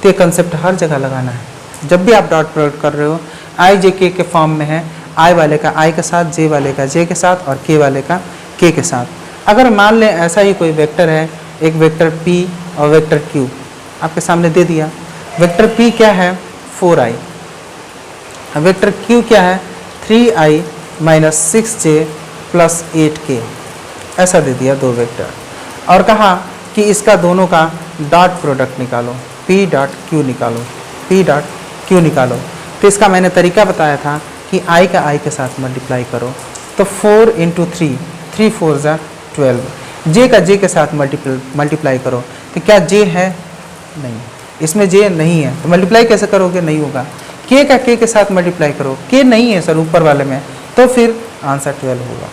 तो ये कंसेप्ट हर जगह लगाना है। जब भी आप डॉट प्रोडक्ट कर रहे हो, आई जे के फार्म में है, आई वाले का आई के साथ, जे वाले का जे के साथ और के वाले का के के साथ। अगर मान लें ऐसा ही कोई वेक्टर है, एक वेक्टर p और वेक्टर q आपके सामने दे दिया। वेक्टर p क्या है 4i, वेक्टर q क्या है 3i minus 6j plus 8k, ऐसा दे दिया दो वेक्टर, और कहा कि इसका दोनों का डॉट प्रोडक्ट निकालो, p डॉट q निकालो, p डॉट q निकालो। तो इसका मैंने तरीका बताया था कि i का i के साथ मल्टीप्लाई करो। तो 4 इंटू 3, 3 4 ज़ा 12, j का j के साथ मल्टीप्लाई करो। तो क्या j है, नहीं, इसमें j नहीं है, तो मल्टीप्लाई कैसे करोगे, नहीं होगा। k का k के साथ मल्टीप्लाई करो, k नहीं है सर ऊपर वाले में, तो फिर आंसर 12 होगा।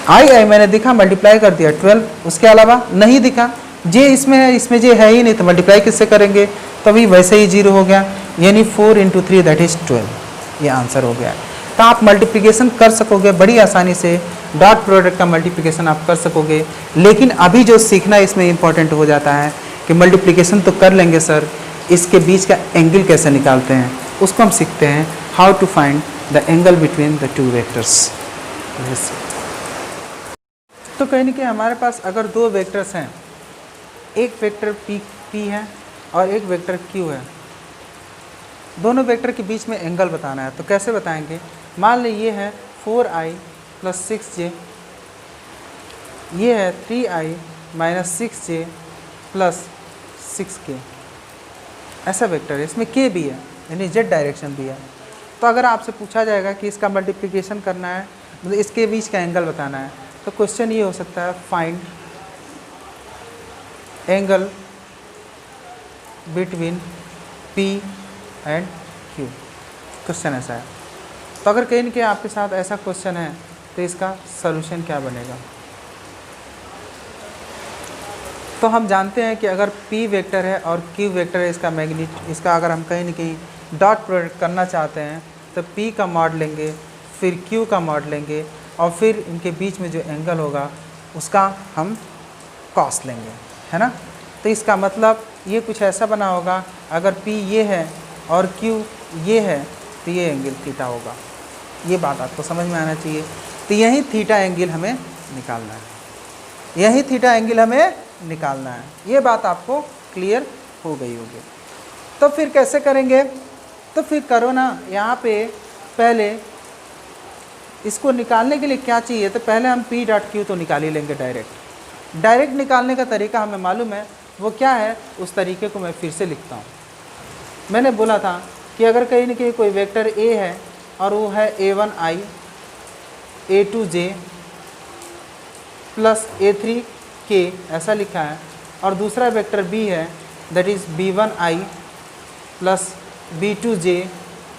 आई मैंने दिखा, मल्टीप्लाई कर दिया 12, उसके अलावा नहीं दिखा। j इसमें है, इसमें j है ही नहीं, तो मल्टीप्लाई किससे करेंगे, तभी वैसे ही 0 हो गया, यानी 4 इंटू 3 दैट इज 12, ये आंसर हो गया। तो आप मल्टीप्लिकेशन कर सकोगे बड़ी आसानी से, डॉट प्रोडक्ट का मल्टीप्लिकेशन आप कर सकोगे। लेकिन अभी जो सीखना इसमें इंपॉर्टेंट हो जाता है कि मल्टीप्लिकेशन तो कर लेंगे सर, इसके बीच का एंगल कैसे निकालते हैं, उसको हम सीखते हैं, how to find the angle between the two vectors. तो कहीं ना कहीं हमारे पास अगर दो वेक्टर्स हैं, एक वेक्टर p है और एक वेक्टर q है, दोनों वेक्टर के बीच में एंगल बताना है। तो कैसे बताएंगे, मान लें ये है 4i प्लस 6j, ये है 3i minus 6j plus 6k, ऐसा वेक्टर है, इसमें k भी है, यानी z डायरेक्शन भी है। तो अगर आपसे पूछा जाएगा कि इसका मल्टीप्लिकेशन करना है, मतलब इसके बीच का एंगल बताना है, तो क्वेश्चन ये हो सकता है, find angle between p and q। Question ऐसा है। तो अगर कहीं ना कहीं आपके साथ ऐसा क्वेश्चन है तो इसका सॉल्यूशन क्या बनेगा। तो हम जानते हैं कि अगर p वेक्टर है और q वेक्टर है, इसका अगर हम कहीं ना कहीं डॉट प्रोडक्ट करना चाहते हैं तो P का मॉड लेंगे, फिर Q का मॉड लेंगे और फिर इनके बीच में जो एंगल होगा उसका हम कॉस लेंगे, है ना। तो इसका मतलब ये कुछ ऐसा बना होगा, अगर P ये है और Q ये है तो ये एंगल थीटा होगा। ये बात आपको समझ में आना चाहिए। तो यही थीटा एंगल हमें निकालना है, यही थीटा एंगल हमें निकालना है। ये बात आपको क्लियर हो गई होगी। तो फिर कैसे करेंगे, तो फिर करो ना, यहाँ पे पहले इसको निकालने के लिए क्या चाहिए, तो पहले हम P डॉट Q तो निकाल ही लेंगे डायरेक्ट निकालने का तरीका हमें मालूम है, वो क्या है, उस तरीके को मैं फिर से लिखता हूँ। मैंने बोला था कि अगर कहीं न कहीं कोई वेक्टर A है और वो है A1i A2j प्लस A3k ऐसा लिखा है, और दूसरा वेक्टर B है that is B1i plus B2j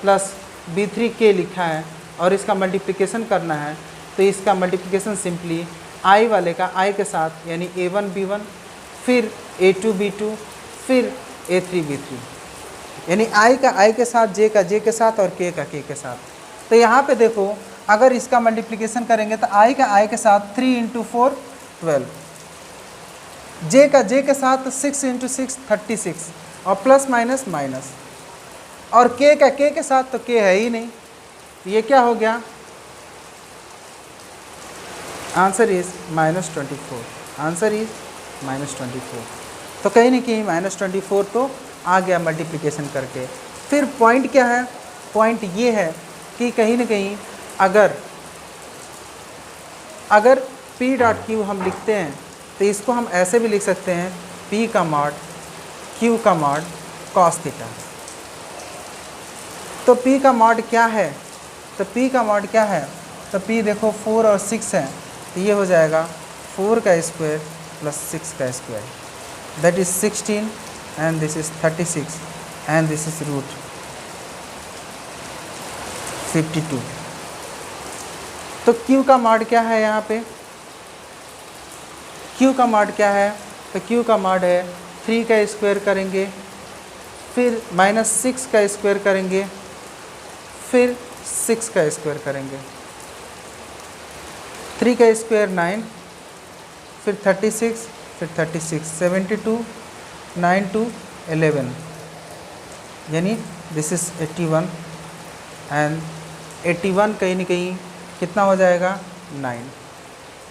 plus B3k लिखा है, और इसका मल्टीप्लिकेशन करना है, तो इसका मल्टीप्लिकेशन सिंपली i वाले का i के साथ यानी A1 B1 फिर A2 B2 फिर A3 B3, यानी i का i के साथ, j का j के साथ और k का k के साथ। तो यहाँ पे देखो, अगर इसका मल्टीप्लिकेशन करेंगे तो i का i के साथ 3 × 4 12, j का j के साथ 6 × 6 36 और प्लस माइनस माइनस, और k का k के साथ तो k है ही नहीं, ये क्या हो गया, आंसर इज -24, आंसर इज -24। तो कहीं ना कहीं -24 तो आ गया मल्टीप्लिकेशन करके। फिर पॉइंट क्या है, पॉइंट ये है कि कहीं ना कहीं अगर P डॉट Q हम लिखते हैं तो इसको हम ऐसे भी लिख सकते हैं, P का मॉड Q का मॉड कॉस थीटा। तो P का मॉड क्या है, तो P का मॉड क्या है, तो P देखो 4 और 6 है, तो ये हो जाएगा 4 का स्क्वायर प्लस 6 का square, that is 16 and this is 36 and this is root 52। तो Q का मॉड क्या है, यहाँ पे Q का मॉड क्या है, तो Q का मॉड है 3 का स्क्वायर करेंगे, फिर -6 का स्क्वायर करेंगे, फिर 6 का स्क्वायर करेंगे, 3 का स्क्वायर 9, फिर 36, फिर 36 72 9 to 11, यानी दिस इज 81 एंड 81 कहीं ना कहीं कितना हो जाएगा 9।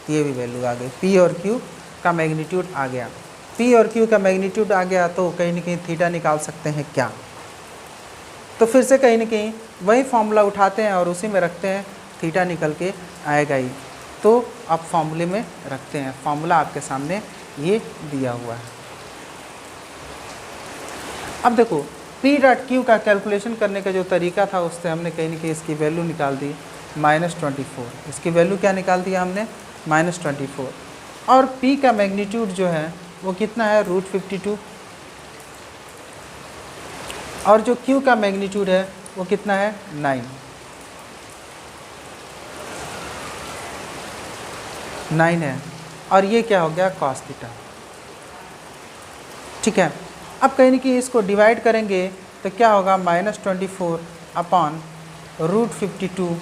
ये भी वैल्यू आ गई, P और Q का मैग्नीट्यूड आ गया, P और Q का मैग्नीट्यूड आ गया, तो कहीं ना कहीं थीटा निकाल सकते हैं क्या। तो फिर से कहीं ना कहीं वही फॉर्मूला उठाते हैं और उसी में रखते हैं, थीटा निकल के आएगा ही। तो अब फॉर्मूले में रखते हैं, फॉर्मूला आपके सामने ये दिया हुआ है। अब देखो P डॉट Q का कैलकुलेशन करने का जो तरीका था, उससे हमने कहीं ना कहीं इसकी वैल्यू निकाल दी -24, इसकी वैल्यू क्या निकाल दिया हमने -24, और P का मैग्नीट्यूड जो है वो कितना है √52, और जो Q का मैग्नीट्यूड है वो कितना है 9 है, और ये क्या हो गया कॉस थीटा। ठीक है, अब कहीं ना कहीं इसको डिवाइड करेंगे तो क्या होगा -24 अपॉन √52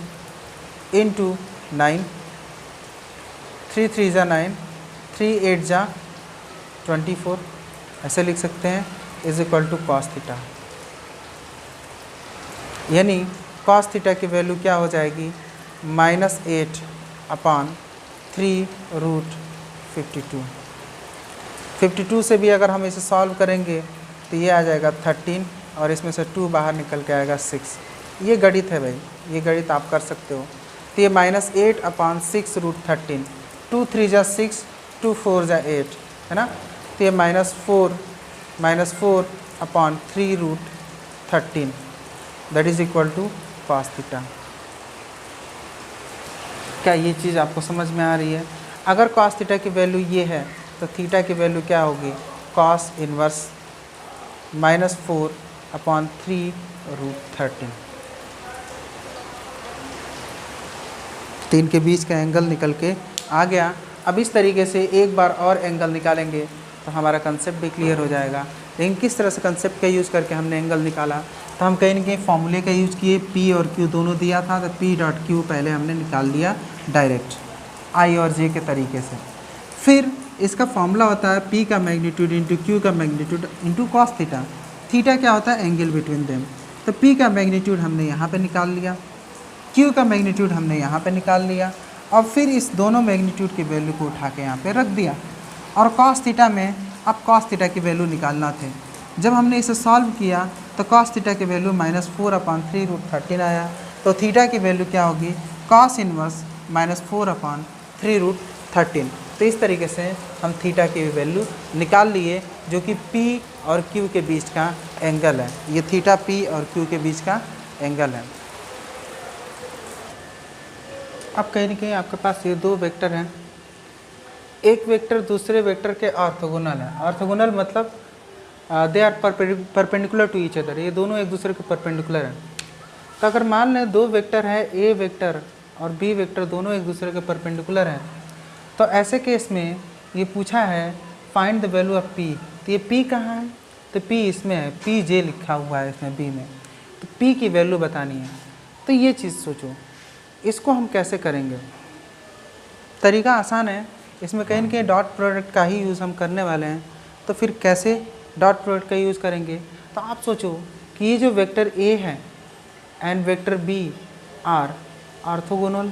इंटू 9, 3 3 × 9, 3 8 × 24, ऐसे लिख सकते हैं, is equal to cos theta. यानी कॉस थीटा की वैल्यू क्या हो जाएगी -8 अपॉन 3 √52। 52 से भी अगर हम इसे सॉल्व करेंगे तो ये आ जाएगा 13, और इसमें से 2 बाहर निकल के आएगा 6। ये गणित है भाई, ये गणित आप कर सकते हो। तो ये -8 अपॉन 6 √13, 2 3 × 6, 2 4 × 8, है ना। तो ये -4 upon 3 √13 that is equal to cos theta. क्या ये चीज़ आपको समझ में आ रही है। अगर कॉस थीटा की वैल्यू ये है तो थीटा की वैल्यू क्या होगी कॉस इनवर्स -4 अपॉन 3 √13। तो इनके बीच का एंगल निकल के आ गया। अब इस तरीके से एक बार और एंगल निकालेंगे तो हमारा कंसेप्ट भी क्लियर हो जाएगा। लेकिन किस तरह से कंसेप्ट का यूज़ करके हमने एंगल निकाला, तो हम कहीं ना कहीं फॉर्मूले का यूज़ किए, पी और क्यू दोनों दिया था, तो पी डॉट क्यू पहले हमने निकाल दिया डायरेक्ट आई और जे के तरीके से। फिर इसका फॉर्मूला होता है पी का मैग्नीट्यूड इंटू क्यू का magnitude into cos theta. Theta क्या होता है? Angle between them. तो पी का मैग्नीट्यूड हमने यहाँ पे निकाल लिया, क्यू का मैग्नीट्यूड हमने यहाँ पे निकाल लिया, और फिर इस दोनों मैग्नीट्यूड की वैल्यू को उठा के यहाँ पे रख दिया। और कॉस थीटा में अब कॉस थीटा की वैल्यू निकालना थे। जब हमने इसे सॉल्व किया तो कॉस थीटा की वैल्यू -4/3√13 आया। तो थीटा की वैल्यू क्या होगी? Cos inverse -4/3√13। तो इस तरीके से हम थीटा की वैल्यू निकाल लिए, जो कि पी और क्यू के बीच का एंगल है। ये थीटा पी और क्यू के बीच का एंगल है। अब कहीं ना कहीं आपके पास ये दो वेक्टर हैं, एक वेक्टर दूसरे वेक्टर के ऑर्थोगोनल है। ऑर्थोगोनल मतलब they are perpendicular to each other, ये दोनों एक दूसरे के परपेंडिकुलर हैं। तो अगर मान लें दो वेक्टर है, ए वेक्टर और बी वेक्टर दोनों एक दूसरे के परपेंडिकुलर हैं, तो ऐसे केस में ये पूछा है find the value of P. तो ये पी कहाँ है? तो पी इसमें है, पी जे लिखा हुआ है इसमें बी में, तो पी की वैल्यू बतानी है। तो ये चीज़ सोचो, इसको हम कैसे करेंगे? तरीका आसान है, इसमें कहीं ना कहीं डॉट प्रोडक्ट का ही यूज़ हम करने वाले हैं। तो फिर कैसे डॉट प्रोडक्ट का यूज़ करेंगे? तो आप सोचो कि ये जो वेक्टर ए है and vector B are orthogonal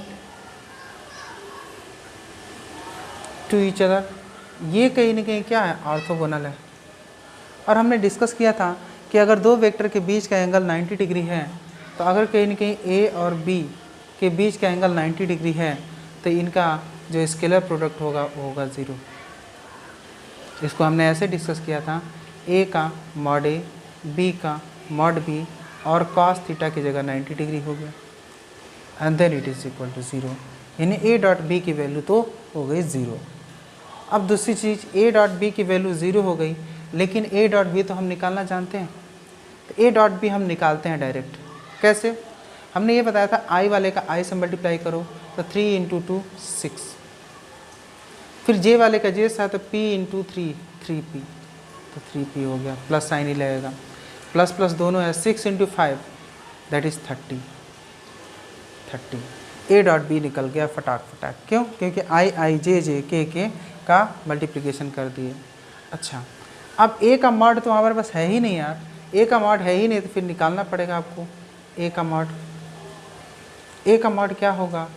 to each other, ये कहीं ना कहीं क्या है? ऑर्थोगोनल है। और हमने डिस्कस किया था कि अगर दो वेक्टर के बीच का एंगल 90 डिग्री है, तो अगर कहीं ना कहीं ए और बी के बीच का एंगल 90 डिग्री है, तो इनका जो स्केलर प्रोडक्ट होगा वो होगा 0। इसको हमने ऐसे डिस्कस किया था, ए का मॉड ए, बी का मॉड बी, और कॉस थीटा की जगह 90 डिग्री हो गया, and then it is equal to 0। यानी ए डॉट बी की वैल्यू तो हो गई 0। अब दूसरी चीज़, ए डॉट बी की वैल्यू 0 हो गई, लेकिन ए डॉट बी तो हम निकालना जानते हैं। तो ए डॉट बी हम निकालते हैं डायरेक्ट। कैसे? हमने ये बताया था आई वाले का आई से मल्टीप्लाई करो, तो 3 × 2 6। फिर जे वाले का जे से, तो p × 3 3p, तो 3p हो गया, प्लस साइन ही लगेगा, प्लस प्लस दोनों है, 6 × 5 that is 30। A dot B निकल गया फटाक फटाक। क्यों? क्योंकि आई आई जे जे के का मल्टीप्लिकेशन कर दिए। अच्छा, अब ए का मॉड तो हमारे पास है ही नहीं यार, ए का मॉड है ही नहीं, तो फिर निकालना पड़ेगा आपको ए का मॉड। ए का मॉड क्या होगा?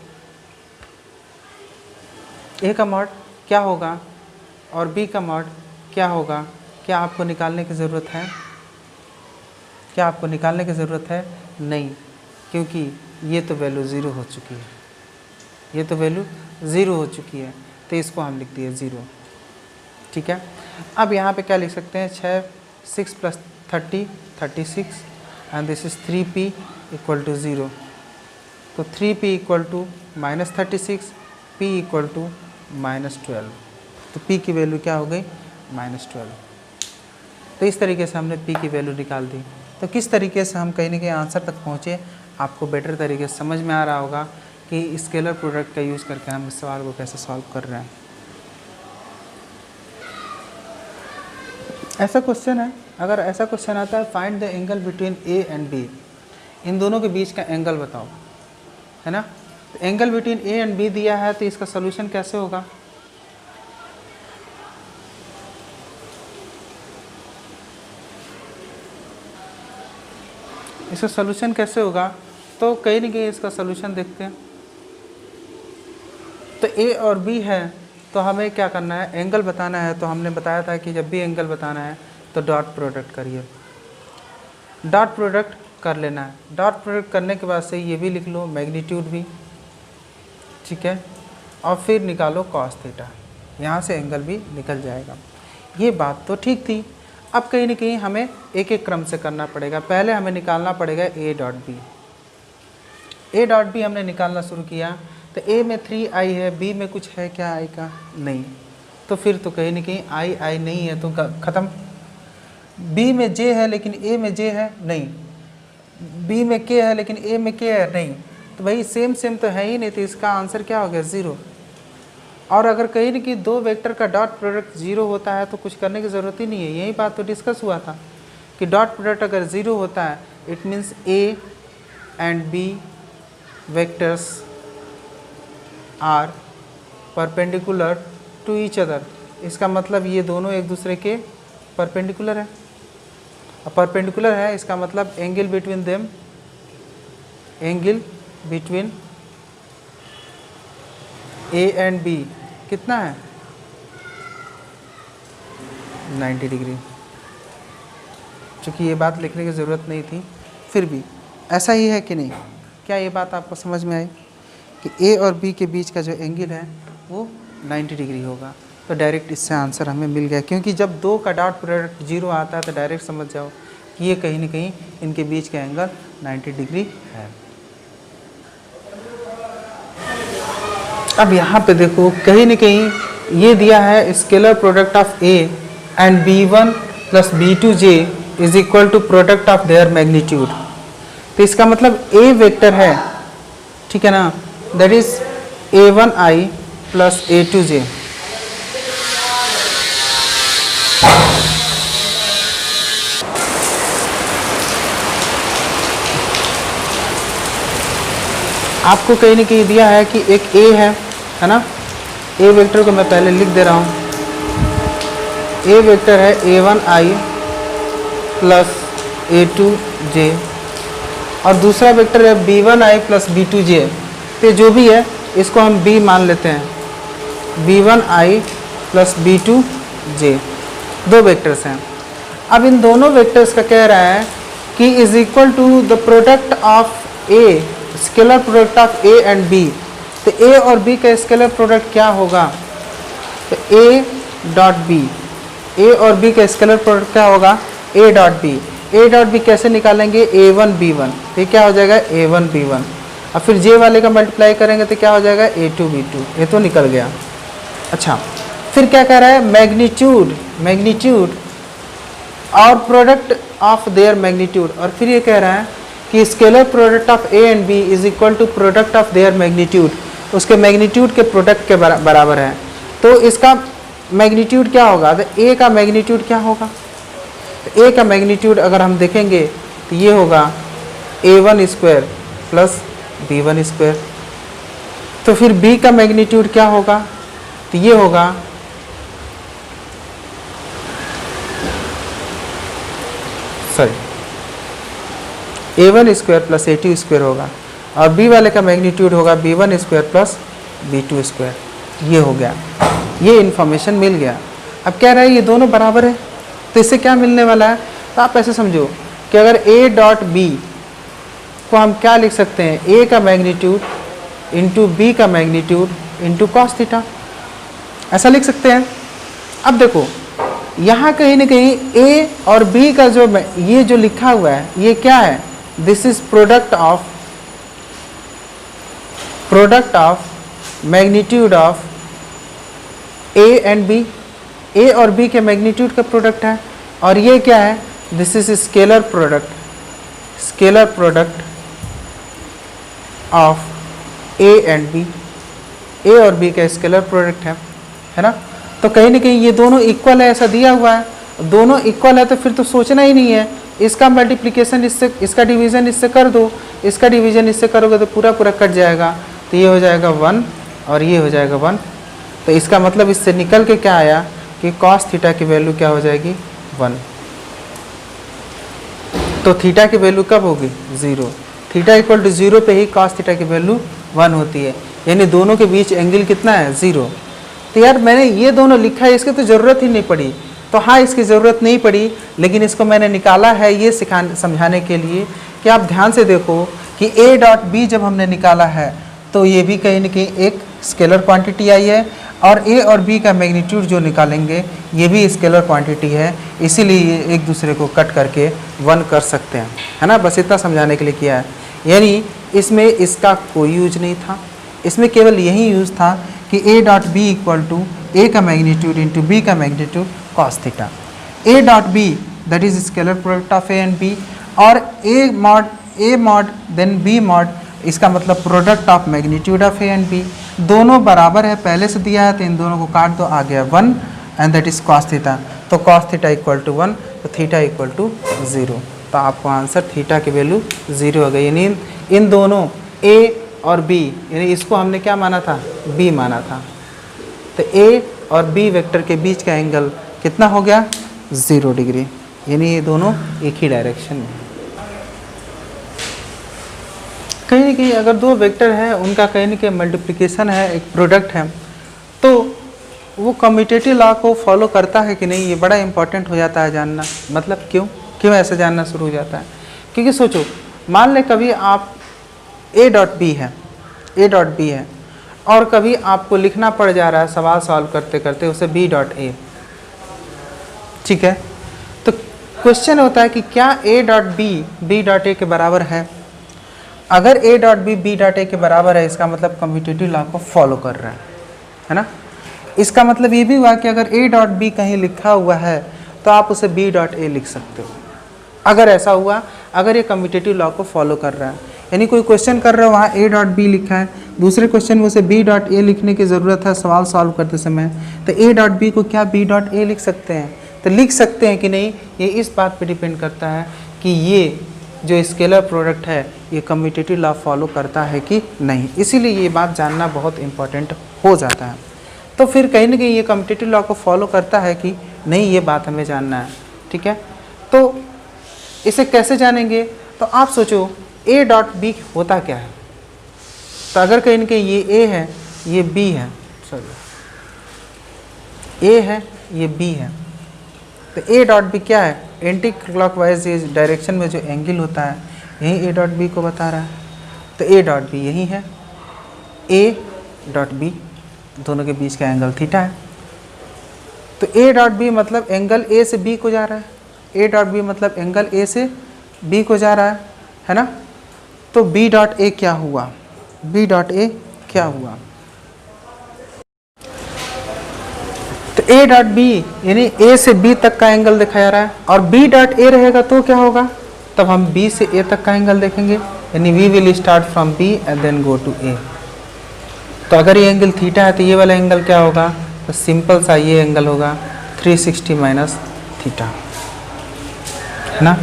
ए का मॉड क्या होगा और बी का मॉड क्या होगा? क्या आपको निकालने की ज़रूरत है? क्या आपको निकालने की ज़रूरत है? नहीं, क्योंकि ये तो वैल्यू 0 हो चुकी है, ये तो वैल्यू 0 हो चुकी है, तो इसको हम लिख दिए 0। ठीक है। अब यहाँ पे क्या लिख सकते हैं? 6 + 30 36, एंड दिस इज़ 3p = 0। तो 3p = -36, p = -12। तो p की वैल्यू क्या हो गई? -12। तो इस तरीके से हमने p की वैल्यू निकाल दी। तो किस तरीके से हम कहीं ना कहीं आंसर तक पहुँचे, आपको बेटर तरीके से समझ में आ रहा होगा कि स्केलर प्रोडक्ट का यूज़ करके हम इस सवाल को कैसे सॉल्व कर रहे हैं। ऐसा क्वेश्चन है, अगर ऐसा क्वेश्चन आता है find the angle between A and B, इन दोनों के बीच का एंगल बताओ, है ना। तो angle between A and B दिया है, तो इसका सोल्यूशन कैसे होगा? इसका सोल्यूशन कैसे होगा? तो कहीं ना कहीं इसका सोल्यूशन देखते हैं। तो ए और बी है, तो हमें क्या करना है? एंगल बताना है। तो हमने बताया था कि जब भी एंगल बताना है तो डॉट प्रोडक्ट करिए, डॉट प्रोडक्ट कर लेना है। डॉट प्रोडक्ट करने के बाद से ये भी लिख लो, मैग्नीट्यूड भी, ठीक है, और फिर निकालो कॉस थीटा, यहाँ से एंगल भी निकल जाएगा। ये बात तो ठीक थी। अब कहीं ना कहीं हमें एक एक क्रम से करना पड़ेगा। पहले हमें निकालना पड़ेगा A dot B. A dot B हमने निकालना शुरू किया, तो ए में 3i है, बी में कुछ है क्या आई का? नहीं। तो फिर तो कहीं ना कहीं आई नहीं है, तो ख़त्म। बी में जे है लेकिन ए में जे है नहीं, बी में के है लेकिन ए में के है नहीं, तो भाई सेम सेम तो है ही नहीं, तो इसका आंसर क्या हो गया? 0। और अगर कहीं न कहीं दो वेक्टर का डॉट प्रोडक्ट ज़ीरो होता है तो कुछ करने की ज़रूरत ही नहीं है। यही बात तो डिस्कस हुआ था कि डॉट प्रोडक्ट अगर ज़ीरो होता है it means A and B vectors are perpendicular to each other. इसका मतलब ये दोनों एक दूसरे के परपेंडिकुलर है। अब परपेंडिकुलर है इसका मतलब angle between them, angle between A and B कितना है 90 डिग्री। चूँकि ये बात लिखने की ज़रूरत नहीं थी फिर भी ऐसा ही है कि नहीं? क्या ये बात आपको समझ में आई कि ए और बी के बीच का जो एंगल है वो 90 डिग्री होगा? तो डायरेक्ट इससे आंसर हमें मिल गया, क्योंकि जब दो का डॉट प्रोडक्ट जीरो आता है तो डायरेक्ट समझ जाओ कि ये कहीं न कहीं इनके बीच का एंगल 90 डिग्री है। अब यहाँ पे देखो कहीं न कहीं ये दिया है scalar product of A and b1 plus b2j is equal to product of their magnitude. तो इसका मतलब ए वेक्टर है, ठीक है ना, that is a1i plus a2j। आपको कहीं न कहीं दिया है कि एक ए है ना, ए वेक्टर को मैं पहले लिख दे रहा हूँ। ए वेक्टर है a1i प्लस a2j और दूसरा वेक्टर है b1i प्लस b2j। तो जो भी है इसको हम b मान लेते हैं, b1i प्लस b2j दो वेक्टर्स हैं। अब इन दोनों वेक्टर्स का कह रहा है कि is equal to the product of A, scalar product of A and B. तो ए और बी का स्केलर प्रोडक्ट क्या होगा? तो ए डॉट बी, ए और बी का स्केलर प्रोडक्ट क्या होगा? A dot B. A dot B कैसे निकालेंगे? a1 b1, तो क्या हो जाएगा a1 b1। और फिर जे वाले का मल्टीप्लाई करेंगे तो क्या हो जाएगा a2 b2। ये तो निकल गया। अच्छा, फिर क्या कह रहा है? मैग्नीट्यूड, मैग्नीट्यूड और प्रोडक्ट ऑफ देयर मैग्नीट्यूड। और फिर ये कह रहा है कि scalar product of A and B is equal to product of their magnitude, उसके मैग्नीट्यूड के प्रोडक्ट के बराबर है। तो इसका मैग्नीट्यूड क्या होगा? तो ए का मैग्नीट्यूड क्या होगा? तो ए का मैग्नीट्यूड अगर हम देखेंगे तो ये होगा a1 square plus b1 square. तो फिर b का मैग्नीट्यूड क्या होगा? तो ये होगा a1 square plus a2 square होगा और b वाले का मैग्नीट्यूड होगा b1 square plus b2 square. ये हो गया, ये इन्फॉर्मेशन मिल गया। अब कह रहा है ये दोनों बराबर है, तो इससे क्या मिलने वाला है? तो आप ऐसे समझो कि अगर a डॉट बी को हम क्या लिख सकते हैं? a का मैग्नीट्यूड इंटू बी का मैग्नीट्यूड इंटू कॉस थीटा, ऐसा लिख सकते हैं। अब देखो यहाँ कहीं ना कहीं a और b का जो ये जो लिखा हुआ है ये क्या है? This is product of magnitude of a and b। a और b के मैग्नीट्यूड का प्रोडक्ट है। और ये क्या है? This is scalar product of a and b। a और b का स्केलर प्रोडक्ट है ना। तो कहीं ना कहीं ये दोनों इक्वल है, ऐसा दिया हुआ है। दोनों इक्वल है तो फिर तो सोचना ही नहीं है, इसका मल्टीप्लिकेशन इससे, इसका डिवीज़न इससे कर दो, इसका डिवीज़न इससे करोगे तो पूरा पूरा कट जाएगा। तो ये हो जाएगा 1 और ये हो जाएगा 1। तो इसका मतलब इससे निकल के क्या आया कि कॉस थीटा की वैल्यू क्या हो जाएगी? 1। तो थीटा की वैल्यू कब होगी? 0। थीटा इक्वल टू 0 पे ही कॉस थीटा की वैल्यू 1 होती है, यानी दोनों के बीच एंगल कितना है? 0। तो यार मैंने ये दोनों लिखा है, इसकी तो ज़रूरत ही नहीं पड़ी। तो हाँ, इसकी ज़रूरत नहीं पड़ी, लेकिन इसको मैंने निकाला है ये समझाने के लिए कि आप ध्यान से देखो कि a डॉट बी जब हमने निकाला है तो ये भी कहीं ना कहीं एक स्केलर क्वांटिटी आई है और a और b का मैग्नीट्यूड जो निकालेंगे ये भी स्केलर क्वांटिटी है, इसीलिए ये एक दूसरे को कट करके 1 कर सकते हैं, है ना। बस इतना समझाने के लिए किया है। यानी इसमें इसका कोई यूज नहीं था, इसमें केवल यही यूज था कि a dot B equal to A का मैग्नीट्यूड इंटू बी का magnitude cos theta. a dot B that is scalar product of a and b और a mod then b mod इसका मतलब product of magnitude of A and B, दोनों बराबर है, पहले से दिया है तो इन दोनों को काट दो, आ गया 1 and that is cos theta. तो कॉस थीटा इक्वल टू 1 तो थीटा इक्वल टू 0। तो आपको आंसर थीटा की वैल्यू 0 हो गई। यानी इन दोनों ए और बी, यानी इसको हमने क्या माना था, बी माना था, तो ए और बी वेक्टर के बीच का एंगल कितना हो गया, 0 डिग्री। यानी ये दोनों एक ही डायरेक्शन में। कहीं ना कहीं अगर दो वेक्टर है, उनका कहीं ना कहीं मल्टीप्लिकेशन है, एक प्रोडक्ट है, तो वो कम्यूटेटिव लॉ को फॉलो करता है कि नहीं, ये बड़ा इंपॉर्टेंट हो जाता है जानना। मतलब क्यों ऐसा जानना शुरू हो जाता है, क्योंकि सोचो मान ले कभी आप ए डॉट बी है और कभी आपको लिखना पड़ जा रहा है सवाल सॉल्व करते करते उसे बी डॉट ए, ठीक है। तो क्वेश्चन होता है कि क्या A dot B dot A के बराबर है। अगर A dot B dot A के बराबर है, इसका मतलब कम्यूटेटिव लॉ को फॉलो कर रहा है ना। इसका मतलब ये भी हुआ कि अगर ए डॉट बी कहीं लिखा हुआ है तो आप उसे बी डॉट ए लिख सकते हो। अगर ऐसा हुआ, अगर ये कम्यूटेटिव लॉ को फॉलो कर रहा है, यानी कोई क्वेश्चन कर रहे हो वहाँ ए डॉट बी लिखा है, दूसरे क्वेश्चन में उसे बी डॉट ए लिखने की ज़रूरत है सवाल सॉल्व करते समय, तो ए डॉट बी को क्या बी डॉट ए लिख सकते हैं। तो लिख सकते हैं कि नहीं, ये इस बात पे डिपेंड करता है कि ये जो स्केलर प्रोडक्ट है ये कम्यूटेटिव लॉ फॉलो करता है कि नहीं। इसीलिए ये बात जानना बहुत इंपॉर्टेंट हो जाता है। तो फिर कहीं ना कहीं ये कम्यूटेटिव लॉ को फॉलो करता है कि नहीं, ये बात हमें जानना है, ठीक है। तो इसे कैसे जानेंगे, तो आप सोचो ए डॉट बी होता क्या है। तो अगर कहीं ना कहीं ये ए है, ये बी है, ए है, ये बी है, तो ए डॉट बी क्या है, एंटी क्लॉकवाइज डायरेक्शन में जो एंगल होता है यही ए डॉट बी को बता रहा है। तो ए डॉट बी यही है, ए डॉट बी दोनों के बीच का एंगल थीटा है। तो ए डॉट बी मतलब एंगल ए से बी को जा रहा है, ए डॉट बी मतलब एंगल ए से बी को जा रहा है ना। तो बी डॉट ए क्या हुआ, बी डॉट ए क्या हुआ, तो ए डॉट बी यानी ए से बी तक का एंगल दिखाया रहा है, और बी डॉट ए रहेगा तो क्या होगा, तब हम बी से ए तक का एंगल देखेंगे, यानी we will start from B and then go to A. तो अगर ये एंगल थीटा है तो ये वाला एंगल क्या होगा, तो सिंपल सा ये एंगल होगा 360 माइनस थीटा, है ना।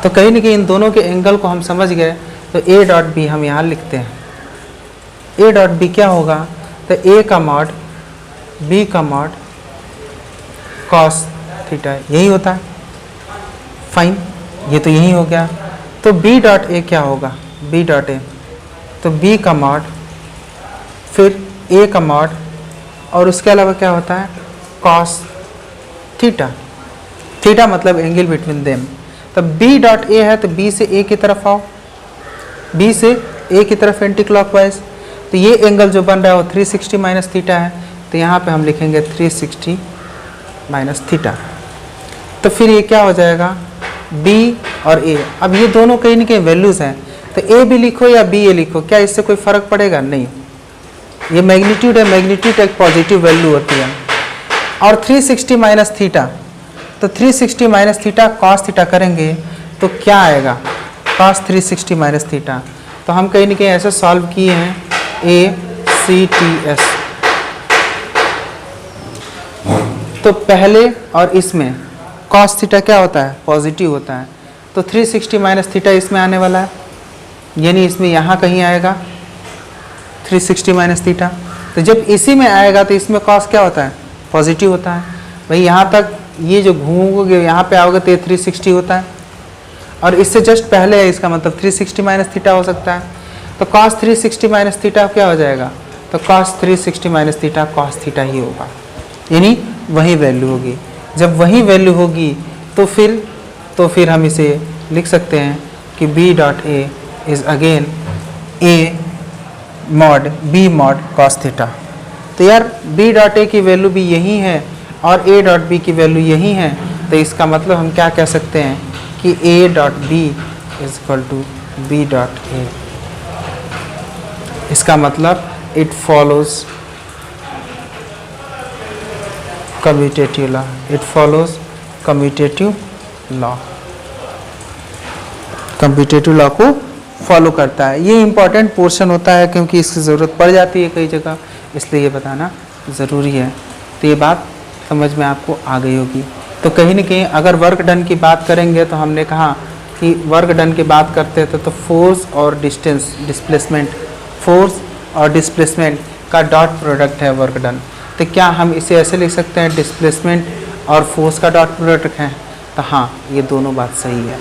तो कहीं ना कहीं इन दोनों के एंगल को हम समझ गए। तो ए डॉट बी हम यहाँ लिखते हैं, ए डॉट बी क्या होगा, तो ए का मॉड बी का मॉड कॉस थीटा, यही होता है। फाइन, ये तो यही हो गया। तो बी डॉट ए क्या होगा, बी डॉट ए, तो बी का मॉड फिर ए का मॉड और उसके अलावा क्या होता है, कॉस थीटा, थीटा मतलब एंगल बिटवीन देम। तो बी डॉट ए है तो बी से ए की तरफ आओ, बी से ए की तरफ एंटी क्लॉकवाइज। तो ये एंगल जो बन रहा है वो 360 माइनस थीटा है, तो यहाँ पे हम लिखेंगे 360 माइनस थीटा। तो फिर ये क्या हो जाएगा, बी और ए। अब ये दोनों कहीं ना कहीं वैल्यूज़ हैं, तो ए भी लिखो या बी ए लिखो, क्या इससे कोई फ़र्क पड़ेगा, नहीं। ये मैग्नीट्यूड है, मैग्नीट्यूड एक पॉजिटिव वैल्यू होती है। और 360 माइनस थीटा, तो 360 माइनस थीटा कॉस थीटा करेंगे तो क्या आएगा, कॉस 360 माइनस थीटा। तो हम कहीं ना कहीं ऐसे सॉल्व किए हैं ACTS। तो पहले और इसमें कॉस थीटा क्या होता है, पॉजिटिव होता है। तो 360 माइनस थीटा इसमें आने वाला है, यानी इसमें यहाँ कहीं आएगा 360 माइनस थीटा। तो जब इसी में आएगा तो इसमें कॉस क्या होता है, पॉजिटिव होता है। भाई यहाँ तक ये जो घूमोगे यहाँ पे आओगे तो ये 360 होता है, और इससे जस्ट पहले है, इसका मतलब 360 माइनस थीटा हो सकता है। तो कॉस 360 माइनस थीटा क्या हो जाएगा, तो cos 360 minus theta cos theta ही होगा, यानी वही वैल्यू होगी। जब वही वैल्यू होगी तो फिर हम इसे लिख सकते हैं कि B dot A is again A mod B mod cos theta. तो यार बी डॉट ए की वैल्यू भी यही है और ए डॉट बी की वैल्यू यही है, तो इसका मतलब हम क्या कह सकते हैं कि A dot B is equal to B dot A. इसका मतलब it follows commutative law, it follows commutative law, commutative law को फॉलो करता है। ये इम्पॉर्टेंट पोर्शन होता है क्योंकि इसकी ज़रूरत पड़ जाती है कई जगह, इसलिए ये बताना ज़रूरी है। तो ये बात समझ में आपको आ गई होगी। तो कहीं ना कहीं अगर वर्क डन की बात करेंगे तो हमने कहा कि वर्क डन की बात करते थे तो फोर्स और डिस्टेंस, डिस्प्लेसमेंट, फोर्स और डिस्प्लेसमेंट का डॉट प्रोडक्ट है वर्क डन। तो क्या हम इसे ऐसे लिख सकते हैं डिस्प्लेसमेंट और फोर्स का डॉट प्रोडक्ट है? तो हाँ, ये दोनों बात सही है।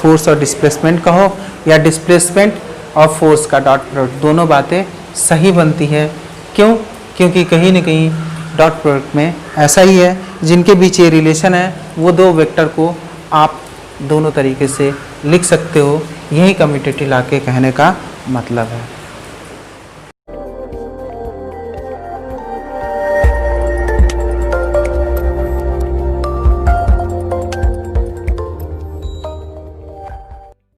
फोर्स और डिस्प्लेसमेंट कहो या डिस्प्लेसमेंट और फोर्स का डॉट प्रोडक्ट, दोनों बातें सही बनती है। क्यों? क्योंकि कहीं ना कहीं डॉट प्रोडक्ट में ऐसा ही है, जिनके बीच ये रिलेशन है वो दो वेक्टर को आप दोनों तरीके से लिख सकते हो। यही कम्यूटेटिव लॉ के कहने का मतलब है।